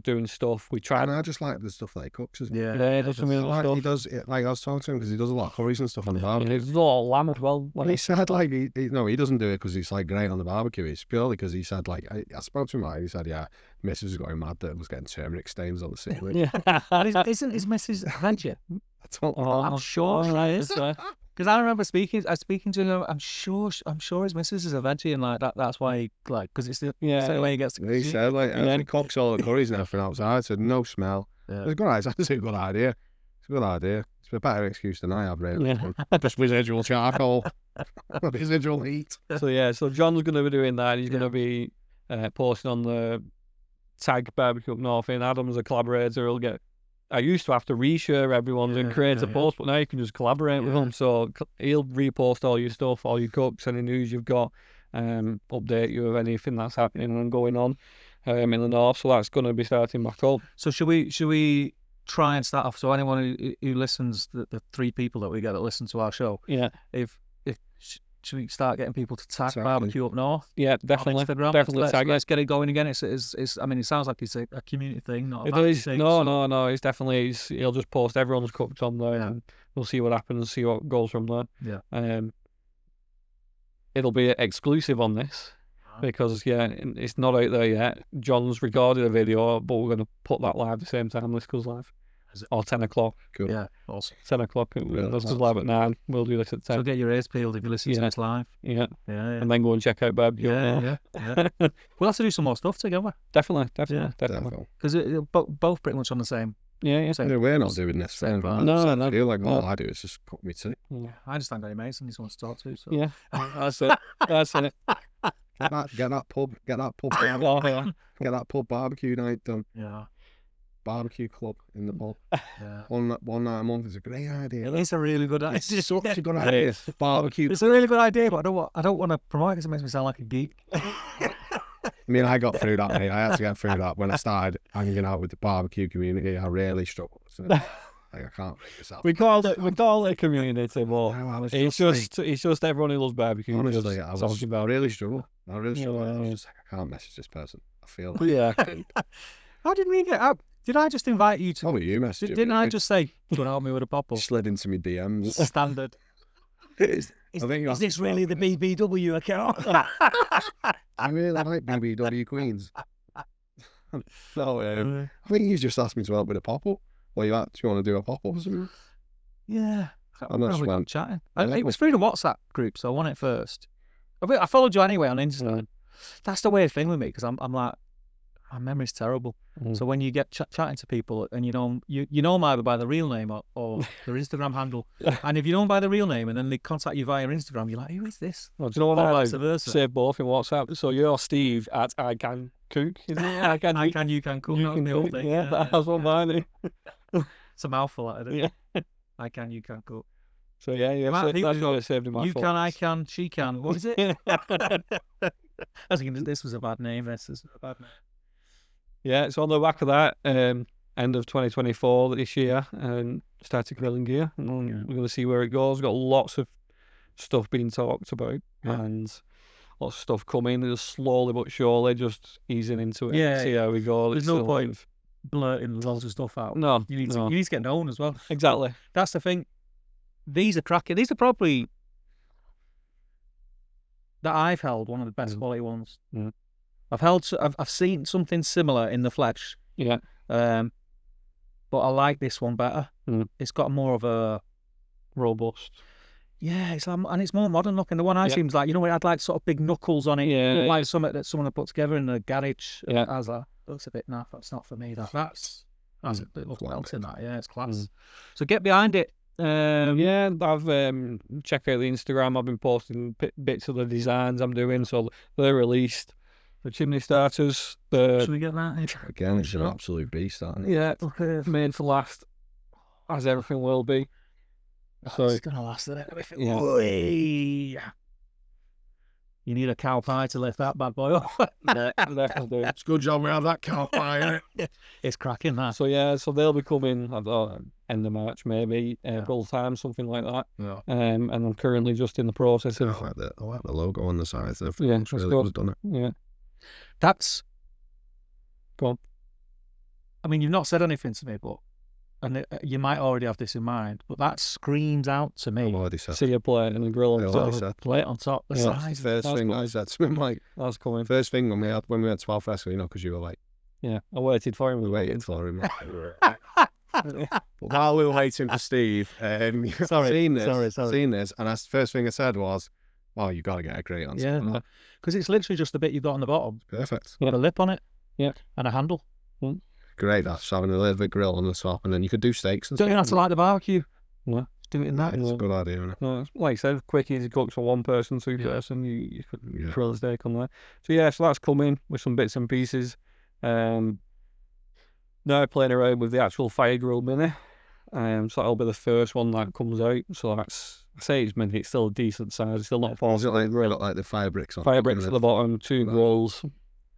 doing stuff. We tried. And I just like the stuff that he cooks as well. Yeah, he does some really Like, stuff. he does, like I was talking to him because he does a lot of curries and stuff on the barbecue. He does a lot of lamb as well. And he said, like, he doesn't do it because he's like great on the barbecue. It's purely because he said, like, I spoke to him, like, he said, yeah, Mrs. was going mad that it was getting turmeric stains on the ceiling. Yeah. Isn't his missus a veg? I'm sure she is. Because I remember speaking to him. I'm sure his missus is a veggie, and like that's why he, like, because it's the same way he gets. He said, like, he cooks all the curries and everything outside. Said no smell. Yeah. It's a good idea. It's a good idea. It's a good idea. It's a better excuse than I have, really. Yeah. Just residual charcoal, residual heat. So John's going to be doing that. He's going to be posting on the tag Barbecue Up North. In Adam's a collaborator. He'll get. I used to have to reshare everyone's and create a post, but now you can just collaborate with them. So he'll repost all your stuff, all your cooks, any news you've got, update you of anything that's happening and going on in the north. So that's going to be starting back up. So should we try and start off? So anyone who listens, the 3 people that we get that listen to our show, should we start getting people to tag Barbecue Up North? Yeah, definitely. Instagram? Definitely tag it. Let's get it going again. It's I mean, it sounds like it's a community thing, not a It is. thing, No. It's definitely. He'll just post everyone's cooked on there, and we'll see what happens, see what goes from there. Yeah. It'll be exclusive on this because it's not out there yet. John's recorded a video, but we're going to put that live the same time this goes live. Or 10 o'clock. Cool. Yeah, awesome. 10 o'clock. This goes live at 9. We'll do this at 10. So get your ears peeled if you listen to this live. Yeah. Yeah. And then go and check out Barbecue. Yeah. We'll have to do some more stuff together. Definitely. Because both pretty much on the same. Yeah, we're not doing this. No. I feel like all I do is just cook me tea. Yeah. I just think Danny Mason needs someone to talk to. So. Yeah, that's it. Get that pub. Get that pub barbecue night done. Yeah. Barbecue club in the pub. Yeah. One night a month is a great idea. It is a really good idea. It's such a good idea. Barbecue. It's a really good idea, but I don't want to promote it because it makes me sound like a geek. I mean, I got through that, mate. I had to get through that when I started hanging out with the barbecue community. I really struggled. So, like, I can't bring this up. We call it community, but it's just everyone who loves barbecue. Honestly, I really struggle. I was just like, I can't message this person. I feel. Yeah. How did we get out? Did I just invite you to? Oh, you messaged me. Didn't I just say, "You want to help me with a pop-up"? Slid into me DMs. Standard. Is this really the BBW account? I really like BBW Queens. No, I think you just asked me to help with a pop-up. Well, do you want to do a pop-up or something? Yeah. I'm not sure. Chatting. It was through the WhatsApp group, so I won it first. I followed you anyway on Instagram. That's the weird thing with me, because I'm like, my memory's terrible. So when you get chatting to people and you know them either by the real name or their Instagram handle, and if you know them by the real name and then they contact you via Instagram, you're like, who is this? Well, do you know what I like? Vice versa. Say both in WhatsApp. So you're Steve at I Can Cook, isn't it? I can, you can cook. That's the old thing. Yeah, that's what mine is. It's a mouthful, that is. Yeah. I can, you can cook. So that's what I saved in my You thoughts. can, I can, she can. What is it? I was thinking this was a bad name. This is a bad name. Yeah, it's on the back of that. End of 2024 this year, and started grilling gear. And we're going to see where it goes. We've got lots of stuff being talked about, and lots of stuff coming. Just slowly but surely, just easing into it. Yeah, see how we go. There's no point blurting loads of stuff out. No, you need to get known as well. Exactly. That's the thing. These are cracking. These are probably that I've held one of the best quality ones. Yeah. I've seen something similar in the flesh. Yeah. But I like this one better. It's got more of a robust. Yeah, and it's more modern looking. The one I seems like, it had like sort of big knuckles on it. Yeah. Like something that someone had put together in the garage. Yeah. As a looks a bit naff. That's not for me. That's it looks melting. That it's class. So get behind it. I've check out the Instagram. I've been posting bits of the designs I'm doing, so they're released. The chimney starters. Should we get that? Again, it's an absolute beast, isn't it? Yeah, made for last, as everything will be. So it's gonna last, isn't it? Yeah. You need a cow pie to lift that bad boy up. Definitely. It's a good job we have that cow pie, innit? It's cracking that. So yeah, so they'll be coming. I don't know, end of March maybe, April time, something like that. Yeah. And I'm currently just in the process of. I like the logo on the side. It's That's really good. good, done it. Yeah. That's. Go on. I mean, you've not said anything to me, but you might already have this in mind, but that screams out to me. I've already said. See a plate and a grill I on already top. said. Plate on top, the Yeah. size. First That's thing cool. I said to him, like, That's coming. first thing when we had 12 Festival, you know, because you were like, Yeah, I waited for him. we waited for him. But while we were waiting for Steve, seen this, and first thing I said was, "Oh, you got to get a grate on." Yeah, something." because it's literally just the bit you've got on the bottom, Perfect. with a lip on it, Yeah. and a handle. Great. That's having a little bit grill on the top, and then you could do steaks and Don't you have to like the barbecue? Yeah. Just do it in that. It's a good idea, isn't it? No, it's- like I said, quick, easy cooks for one person, two person. You could grill a steak on there. So yeah, so that's coming with some bits and pieces. Now playing around with the actual fire grill mini. So that'll be the first one that comes out. So that's, I say it's mini, it's still a decent size. It's still not far. Is it like got like the fire bricks on? Fire bricks at the bottom, two grills,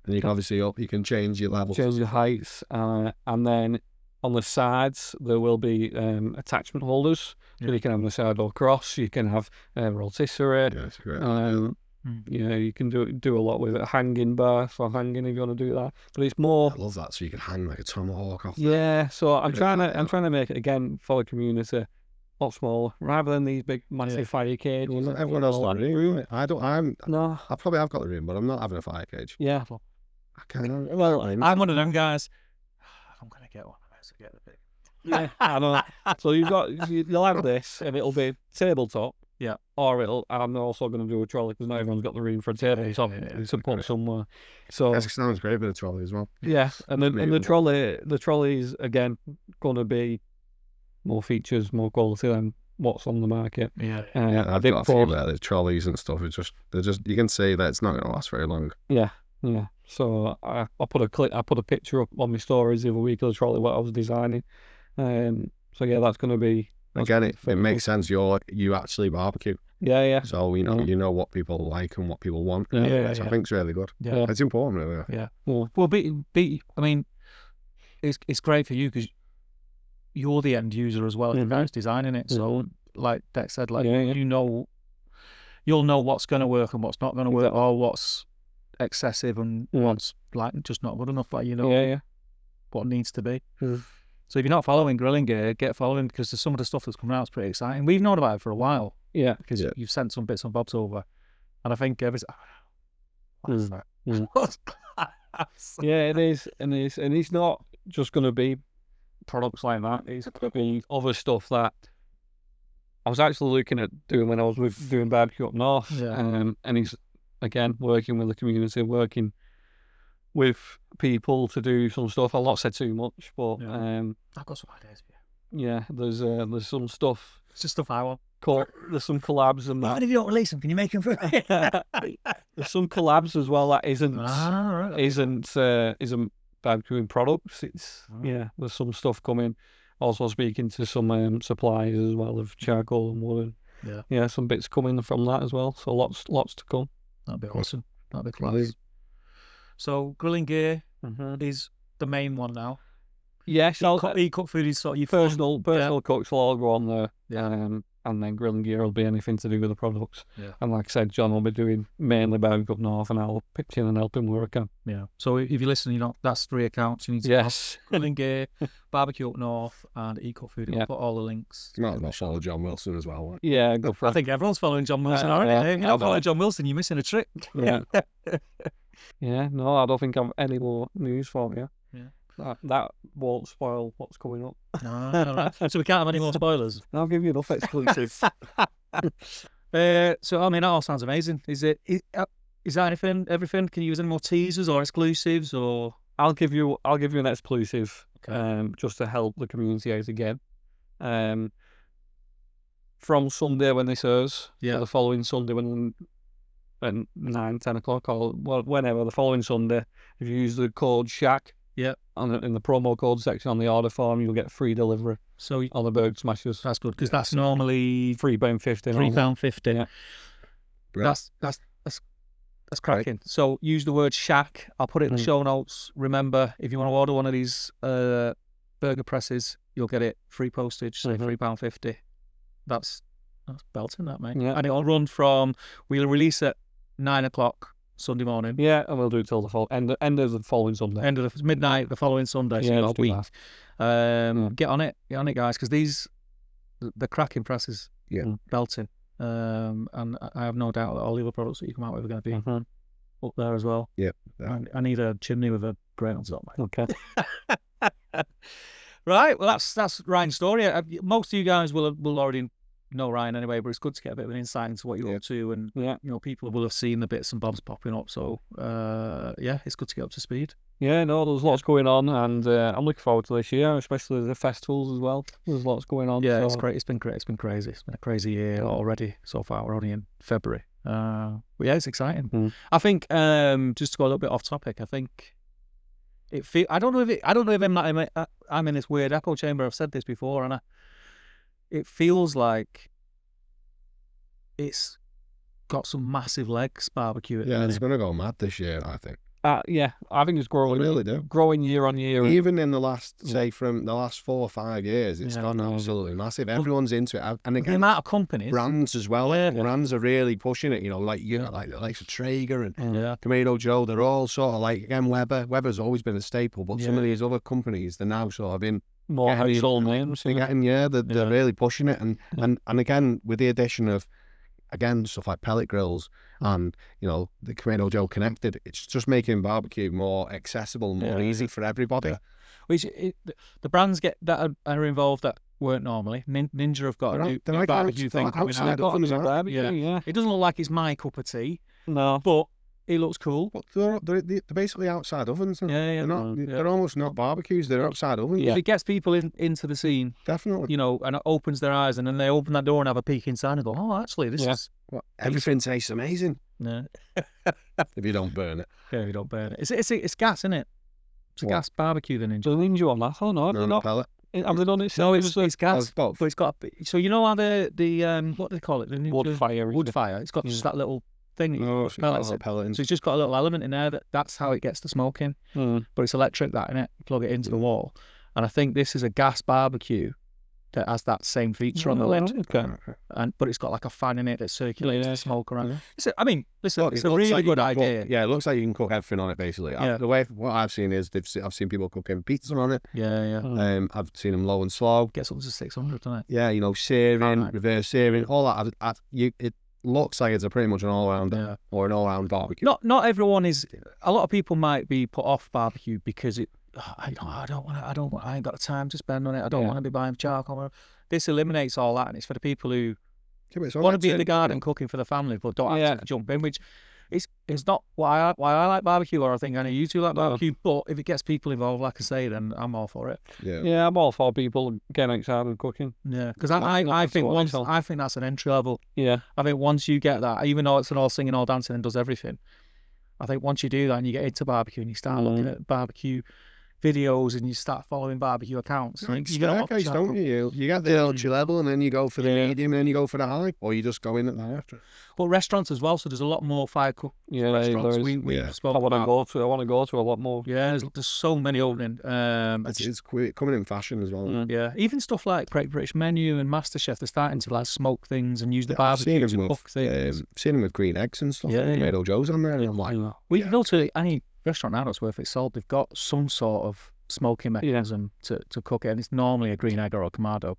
And you can obviously you can change your levels. change the heights, and then on the sides there will be attachment holders. So you can have the side or cross. You can have rotisserie. Yeah, it's great. You know, you can do a lot with it. A hanging bar for hanging if you want to do that. But it's more. I love that. So you can hang like a tomahawk off. Yeah. So I'm trying to make it again for the community, a lot smaller, rather than these big massive fire cages. Well, everyone else has the room. I probably have got the room, but I'm not having a fire cage. Yeah. I can't. Well, I'm one of them guys. I'm gonna get one. I might get the big. Yeah, I know. So you'll have this, and it'll be tabletop. Yeah. Or I'm also going to do a trolley because not everyone's got the room for a tabletop to put somewhere. So That sounds great with a trolley as well. yeah, and the trolley is again going to be more features, more quality than what's on the market. Yeah. I've got a few about the trolleys and stuff. They're just you can see that it's not going to last very long. Yeah. So I put a picture up on my stories the other week of the trolley what I was designing. So yeah, that's going to be. Again, it makes sense. You actually barbecue, Yeah. so you know what people like and what people want. Yeah, which I think's really good. Yeah. It's important, really. Yeah. Well, I mean, it's great for you because you're the end user as well. If you're designing it, so like Dex said, like you'll know what's going to work and what's not going to work, or what's excessive and what's like just not good enough. Like what needs to be. So if you're not following Grilling Gear, get following because some of the stuff that's coming out is pretty exciting. We've known about it for a while. Yeah, because you've sent some bits and bobs over, and I think every. Yeah, it is, and it's not just going to be products like that. It's going to be other stuff that I was actually looking at doing when I was doing barbecue up north. And he's again working with the community, working with people to do some stuff. I'll not say too much, but I've got some ideas for you. Yeah, there's some stuff. It's just stuff I want. There's some collabs and that. Even if you don't release them, can you make them for me? There's some collabs as well that isn't barbecuing products. It's there's some stuff coming. Also speaking to some suppliers as well of charcoal and wood. And, some bits coming from that as well. So lots to come. That'd be awesome. That'd be class. So Grilling Gear is the main one now. Yes, Cook Food is sort of your personal cooks will all go on there. And then Grilling Gear will be anything to do with the products. Yeah. And like I said, John will be doing mainly barbecue up north, and I'll pitch in and help him where I can. Yeah. So if you listen, that's 3 accounts. You need to Yes. Grilling Gear, Barbecue Up North, and Cook Food. I'll put all the links. You might as well follow John Wilson as well. Right? Yeah, go for I it. think everyone's following John Wilson, aren't they? If you're not following John Wilson, you're missing a trick. Yeah. Yeah, no, I don't think I've any more news for you. Yeah. That won't spoil what's coming up. No. So we can't have any more spoilers. I'll give you enough exclusive. So I mean, that all sounds amazing. Is that everything? Can you use any more teasers or exclusives or? I'll give you an exclusive, just to help the community out again. From Sunday when this airs, to the following Sunday when at 9-10 o'clock or whenever the following Sunday, if you use the code SHACK, in the promo code section on the order form, you'll get free delivery. So on the Burger Smashers. That's good because that's normally £3.50. £3.50. Yeah. That's That's cracking. So use the word shack. I'll put it in the show notes. Remember, if you want to order one of these burger presses, you'll get it free postage, say £3.50. That's belting, that, mate. Yeah. And it'll run from, we'll release at 9 o'clock Sunday morning. Yeah, and we'll do it till the end of the following Sunday. End of the midnight the following Sunday. So Yeah, you've got let's a do week. that. Get on it, guys, because the cracking presses, belting. And I have no doubt that all the other products that you come out with are going to be up there as well. Yeah. I need a chimney with a grate on top, mate. Okay. Right, well that's Ryan's story. Most of you guys will already know Ryan anyway, but it's good to get a bit of an insight into what you're up to, and people will have seen the bits and bobs popping up. So it's good to get up to speed. Yeah, no, there's lots going on, and I'm looking forward to this year, especially the festivals as well. There's lots going on. Yeah, so. it's great. It's been great. It's been crazy. It's been a crazy year already so far. We're only in February. But yeah, it's exciting. I think just to go a little bit off topic, I think I don't know if I'm in this weird echo chamber. I've said this before, and it feels like it's got some massive legs, barbecue. Yeah, it's going to go mad this year, I think. Yeah, I think it's growing. I really do. Growing year on year. Even in the last, say, from the last 4 or 5 years, it's gone absolutely massive. Everyone's into it, and again, the amount of companies, brands as well. Brands are really pushing it. Like the likes of Traeger and Camino Joe. They're all sort of like, again, Weber. Weber's always been a staple, but some of these other companies, they're now sort of in more household names. They're really pushing it, and again with the addition of stuff like pellet grills and the Camino Joe connected, it's just making barbecue more accessible, more easy for everybody. Which the brands that are involved that weren't normally. Ninja have got a new barbecue thing coming out. It doesn't look like it's my cup of tea. No, but it looks cool. But they're basically outside ovens. They're almost not barbecues. They're outside ovens. If it gets people into the scene, definitely. And it opens their eyes, and then they open that door and have a peek inside and go, "Oh, actually, this is everything tastes amazing." Yeah. If you don't burn it. Yeah, if you don't burn it. It's gas, isn't it? It's a gas barbecue. The Ninja. The Ninja on that? Oh no, not pellet. Have they done it? No, it's gas. Both. But it's got. So you know how the what do they call it? The wood fire. Wood fire. It's got just that little thing. No, pellet. So it's just got a little element in there that's how it gets the smoke in. But it's electric, that, innit? You plug it into the wall, and I think this is a gas barbecue that has that same feature on the lid. Okay. But it's got like a fan in it that circulates the smoke around. Yeah. I mean, listen, it's a really good idea. It looks like you can cook everything on it basically. The way what I've seen is I've seen people cooking pizza on it. I've seen them low and slow. Gets up to 600, doesn't it? Yeah, searing, reverse searing, all that. It looks like it's a pretty much an all-round or an all-round barbecue. Not everyone is. A lot of people might be put off barbecue because I ain't got the time to spend on it. I don't want to be buying charcoal. This eliminates all that, and it's for the people who want to be in the garden cooking for the family, but don't have to jump in. Which it's not why I like barbecue, or I think I know you two like barbecue. But if it gets people involved, like I say, then I'm all for it. Yeah, I'm all for people getting excited and cooking. Yeah, because I think that's an entry level. Yeah, I think once you get that, even though it's an all singing, all dancing, and does everything, I think once you do that and you get into barbecue and you start looking at barbecue videos and you start following barbecue accounts, you get don't you? You get the entry level, and then you go for the medium, and then you go for the high, or you just go in at the after. But restaurants as well, so there's a lot more fire cook restaurants. I want to go to a lot more. Yeah, there's so many opening. It's coming in fashion as well. Yeah, even stuff like Great British Menu and MasterChef, they're starting to like smoke things and use the barbecue to cook things. Seen them with green eggs and stuff. Tomato Joe's on there, and I'm like, we go to any restaurant now that's worth its salt. They've got some sort of smoking mechanism to cook it, and it's normally a green egg or a kamado.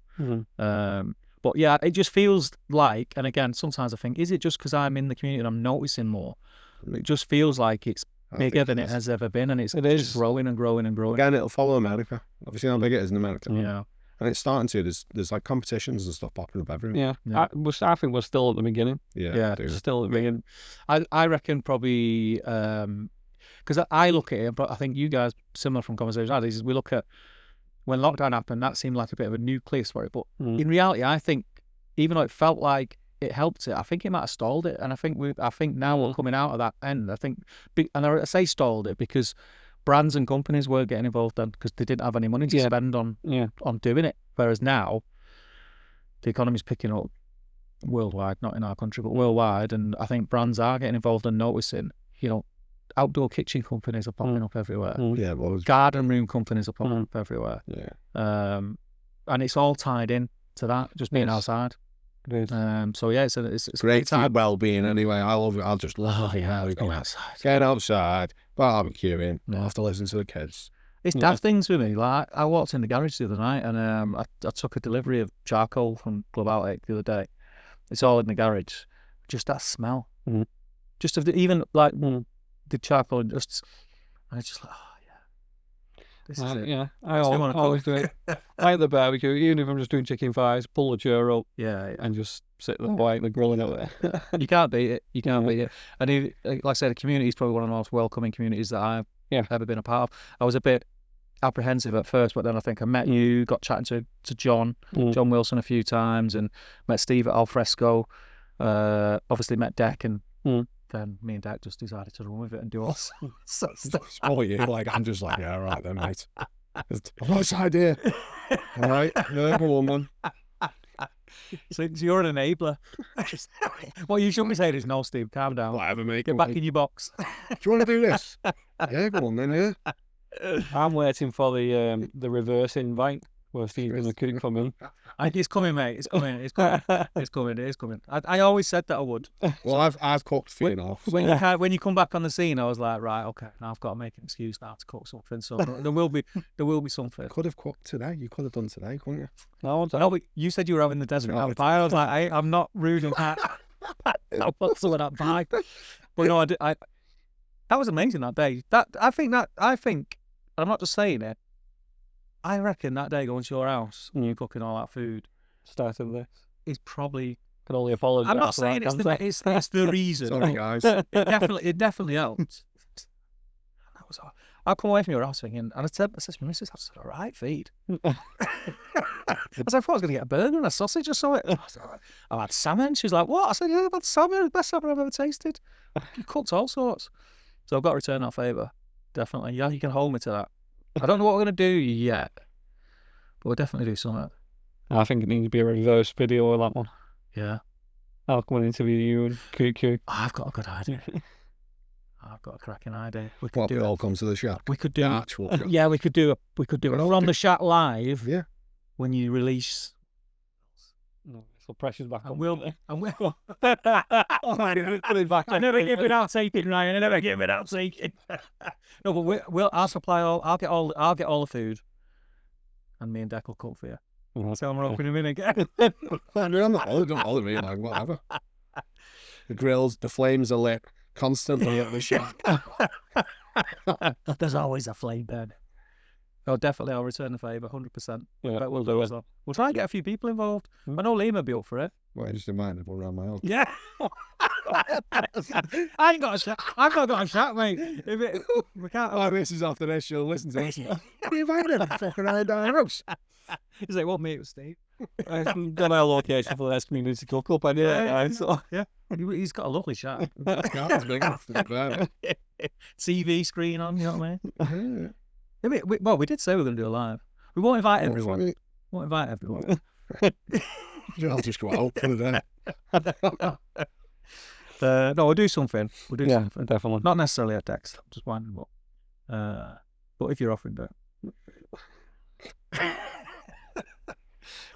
But yeah, it just feels like, and again, sometimes I think, is it just because I'm in the community and I'm noticing more? It just feels like it's bigger than it has ever been, and it is growing and growing and growing. Again, it'll follow America. Obviously, how big it is in America. Yeah. And it's starting to. There's like competitions and stuff popping up everywhere. Yeah. I think we're still at the beginning. Yeah. Still at the beginning. I reckon probably because I look at it, but I think you guys, similar from conversations I had, is we look at when lockdown happened, that seemed like a bit of a nucleus for it. But in reality, I think even though it felt like it helped it, I think it might have stalled it. And I think now we're coming out of that end. I think, and I say stalled it because brands and companies were getting involved then because they didn't have any money to spend on doing it. Whereas now the economy's picking up, worldwide, not in our country, but worldwide. And I think brands are getting involved and noticing, outdoor kitchen companies are popping up everywhere. Yeah, well, Garden room companies are popping up everywhere. yeah. And it's all tied in to that, just being outside. So yeah, it's great for well-being anyway. I love it. I'll just love it. Go outside. Get outside, barbecuing. I have to listen to the kids. It's daft things with me. Like I walked in the garage the other night and I took a delivery of charcoal from Club Outtake the other day. It's all in the garage. Just that smell. Just of even like the charcoal and just like, oh yeah. This is it. Yeah, I always do it. I like the barbecue, even if I'm just doing chicken thighs, pull a churro, and just sit there while the grilling out there. You can't beat it. You can't beat it. And like I said, the community is probably one of the most welcoming communities that I've ever been a part of. I was a bit apprehensive at first, but then I think I met you, got chatting to John Wilson a few times, and met Steve at Alfresco. Obviously met Deck, and then me and Deck just decided to run with it and do all sorts of stuff. Oh yeah, like I'm just like, yeah, all right then, mate. Nice idea. All right, yeah, go on, man. So you're an enabler. What you shouldn't be saying is, no, Steve, calm down. Whatever, mate. Get back in your box. Do you want to do this? Yeah, go on then, yeah. I'm waiting for the reverse invite where Steve's going to cook for me. I think it's coming, mate. It's coming. It's coming. It's coming. It is coming. I always said that I would. Well, I've cooked for you now. When you come back on the scene, I was like, right, okay, now I've got to make an excuse now to cook something. So there will be something. Could have cooked today. You could have done today, couldn't you? No, but you said you were having the desert apple pie. I was like, hey, I'm not rude on that. I'll put some of that pie. But no, I that was amazing that day. I think, and I'm not just saying it, I reckon that day going to your house and you cooking all that food, Starting this. is probably. Can only apologise. I'm not saying it's the reason. Sorry, guys. It definitely helped. That was all. I come away from your house thinking, and I said to my missus, that's all right feed. I thought I was going to get a burger and a sausage or something. I had salmon. She was like, what? I said, yeah, I've had salmon. The best salmon I've ever tasted. You cooked all sorts. So I've got to return that favour. Definitely. Yeah, you can hold me to that. I don't know what we're going to do yet, but we'll definitely do something. I think it needs to be a reverse video of that one. Yeah. I'll come and interview you and QQ. I've got a good idea. I've got a cracking idea. We could What, do we it. all come to the shack? We could do The actual shack. Yeah, we could do it. We're on the Shack Live. Yeah. When you release. No, so pressure's back And on. we'll. Put it back. I never give without taking, Ryan. I never give without taking. No, but I'll supply all. I'll get all the food, and me and Deck will cook for you. So I'm opening him in again. I'm not bothered. Don't bother me. Like whatever. The grills, the flames are lit constantly at the shack. There's always a flame burn. Oh, definitely, I'll return the favour, 100%. Yeah, But we'll do it. We'll try and get a few people involved. I know Liam would be up for it. Well, I just remind everyone around my house. Yeah. I ain't got a shot. I've not got a shot, mate. We can't. Oh, this is after this. You'll listen to this. You invited him fucking around our house. He's like, well, mate, with Steve. Got our location for the next community cook up, and Yeah. He's got a lovely shot. It's big enough to be fair. TV screen on, you know what I mean? Yeah. Yeah, we did say we were going to do a live. We won't invite everyone. Won't invite everyone. I'll just go out for the day. No, we'll do something. We'll do something. Definitely. Not necessarily at Dex. Just winding them up. But if you're offering that,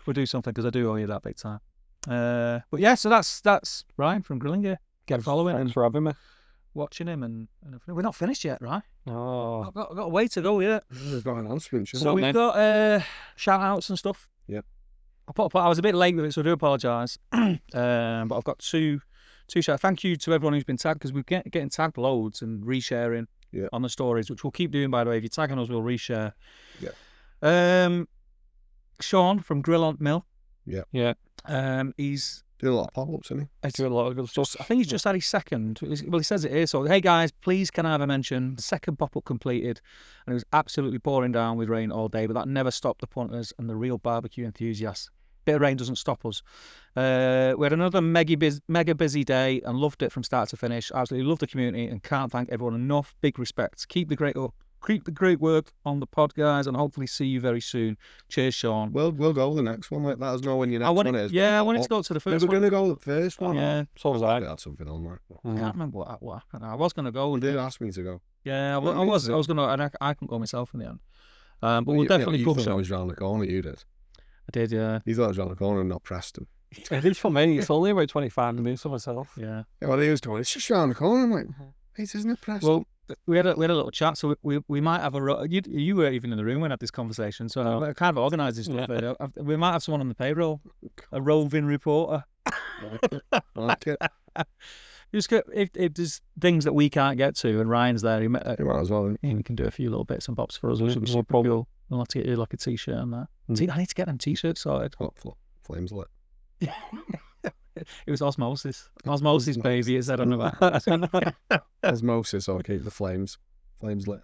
we'll do something because I do owe you that big time. But yeah, so that's Ryan from Grilling Gear. Get following Thanks and for having me. watching him, and we're not finished yet, right? Oh, I've got a way to go yet. We've got announcements. So we've got shout outs and stuff. Yep. I was a bit late with it, so I do apologise. But I've got two shout. Thank you to everyone who's been tagged, because we're getting tagged loads and resharing on the stories, which we'll keep doing, by the way. If you're tagging us, we'll reshare. Yeah. Sean from Grill on Mill. yeah. He's doing a lot of pop-ups, isn't he? I do a lot of good stuff. I think he's just had his second. Well, he says it here. So, hey guys, please can I have a mention? Second pop-up completed, and it was absolutely pouring down with rain all day, but that never stopped the punters and the real barbecue enthusiasts. Bit of rain doesn't stop us. We had another mega busy day and loved it from start to finish. Absolutely loved the community and can't thank everyone enough. Big respect. Keep the great keep the great work on the pod, guys, and hopefully see you very soon. Cheers, Sean. We'll go the next one. Let us know when your next one is. Yeah, I wanted to go to the first We're one. going to go the first one. Yeah, So was I. That's something on there. I can't remember what happened. I was going to go. You did ask me to go. Yeah, I was going to, and I couldn't go myself in the end. But we'll definitely you book thought some. it was round the corner, you did. I did, yeah. You thought it was round the corner and not Preston. It is for me. It's only about 25 minutes for myself. Yeah. Yeah, well, he was going, it's just round the corner. I'm like, mate, isn't it Preston? Well, we had a little chat, so we might have you were even in the room when I had this conversation, so I kind of organised this stuff. Yeah. We might have someone on the payroll, a roving reporter. I like it. Just if there's things that we can't get to, and Ryan's there, You might as well. he can do a few little bits and bobs for us, which would be super cool. We'll have to get you like a t-shirt and that. I need to get them t-shirts sorted. Oh, flames lit. It was osmosis, baby. Is that on the back? Osmosis, or keep the flames lit.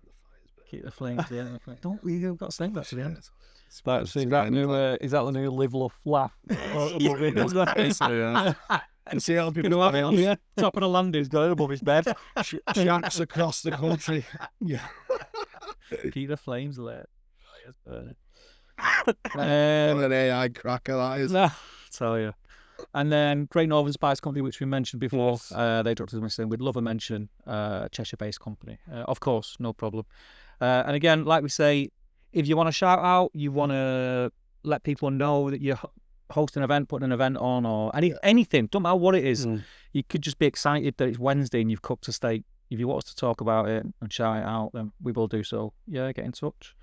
Keep the flames. Yeah, don't we? You've got to stay back to the end. Is that the new Live, Love, Laugh? And see how people Top of the landing's going above his bed. shacks across the country. Yeah. Keep the flames lit. What an AI cracker that is. Nah, tell you. And then Great Northern Spice Company, which we mentioned before, they dropped us a message. We'd love a mention. Cheshire-based company, of course, no problem. And again, like we say, if you want to shout out, you want to let people know that you're hosting an event, putting an event on, or anything, don't matter what it is. You could just be excited that it's Wednesday and you've cooked a steak. If you want us to talk about it and shout it out, then we will do so. Yeah, get in touch.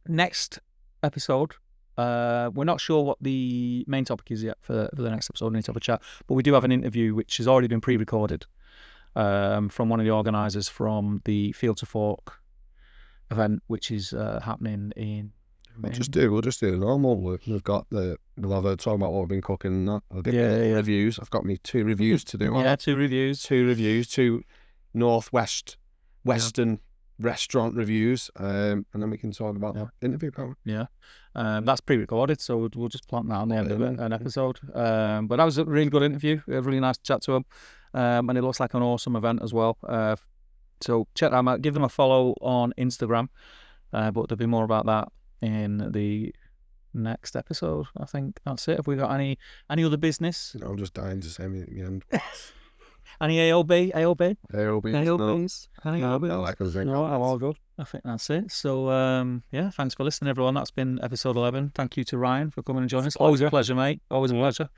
Next episode, we're not sure what the main topic is yet for the next episode. We need to have a chat, but we do have an interview which has already been pre-recorded from one of the organisers from the Field to Fork event, which is happening in. We'll just do the normal. We've got we'll have a talk about what we've been cooking. Reviews. I've got me 2 reviews to do. Yeah, 2 reviews. 2 reviews, 2 Western restaurant reviews, and then we can talk about that interview. Yeah, that's pre-recorded, so we'll just plant that on the end of an episode. But that was a really good interview. A really nice chat to him, and it looks like an awesome event as well. So check them out. Give them a follow on Instagram. But there'll be more about that in the next episode. I think that's it. Have we got any other business? I'm just dying to say me at the end. Any AOBs? No, I like everything. No, I'm all good. I think that's it. So, thanks for listening, everyone. That's been episode 11. Thank you to Ryan for coming and joining us. Always a pleasure, mate. Always a pleasure.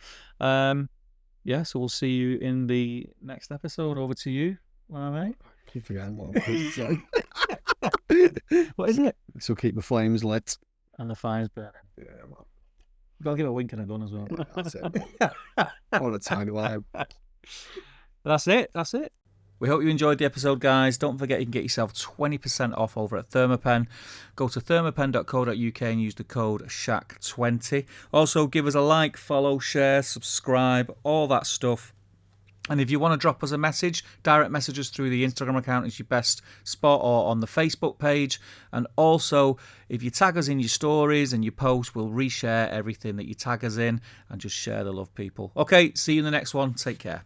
So we'll see you in the next episode. Over to you, mate. Keep forgetting what I'm saying. What is it? So keep the flames lit. And the fire's burning. Yeah, man. You've got to give a wink and a gun as well. Yeah, that's it. I want a tiny lime. That's it. We hope you enjoyed the episode, guys. Don't forget you can get yourself 20% off over at Thermapen. Go to thermapen.co.uk and use the code SHACK20. Also, give us a like, follow, share, subscribe, all that stuff. And if you want to drop us a message, direct message us through the Instagram account is your best spot, or on the Facebook page. And also, if you tag us in your stories and your posts, we'll reshare everything that you tag us in and just share the love, people. Okay, see you in the next one. Take care.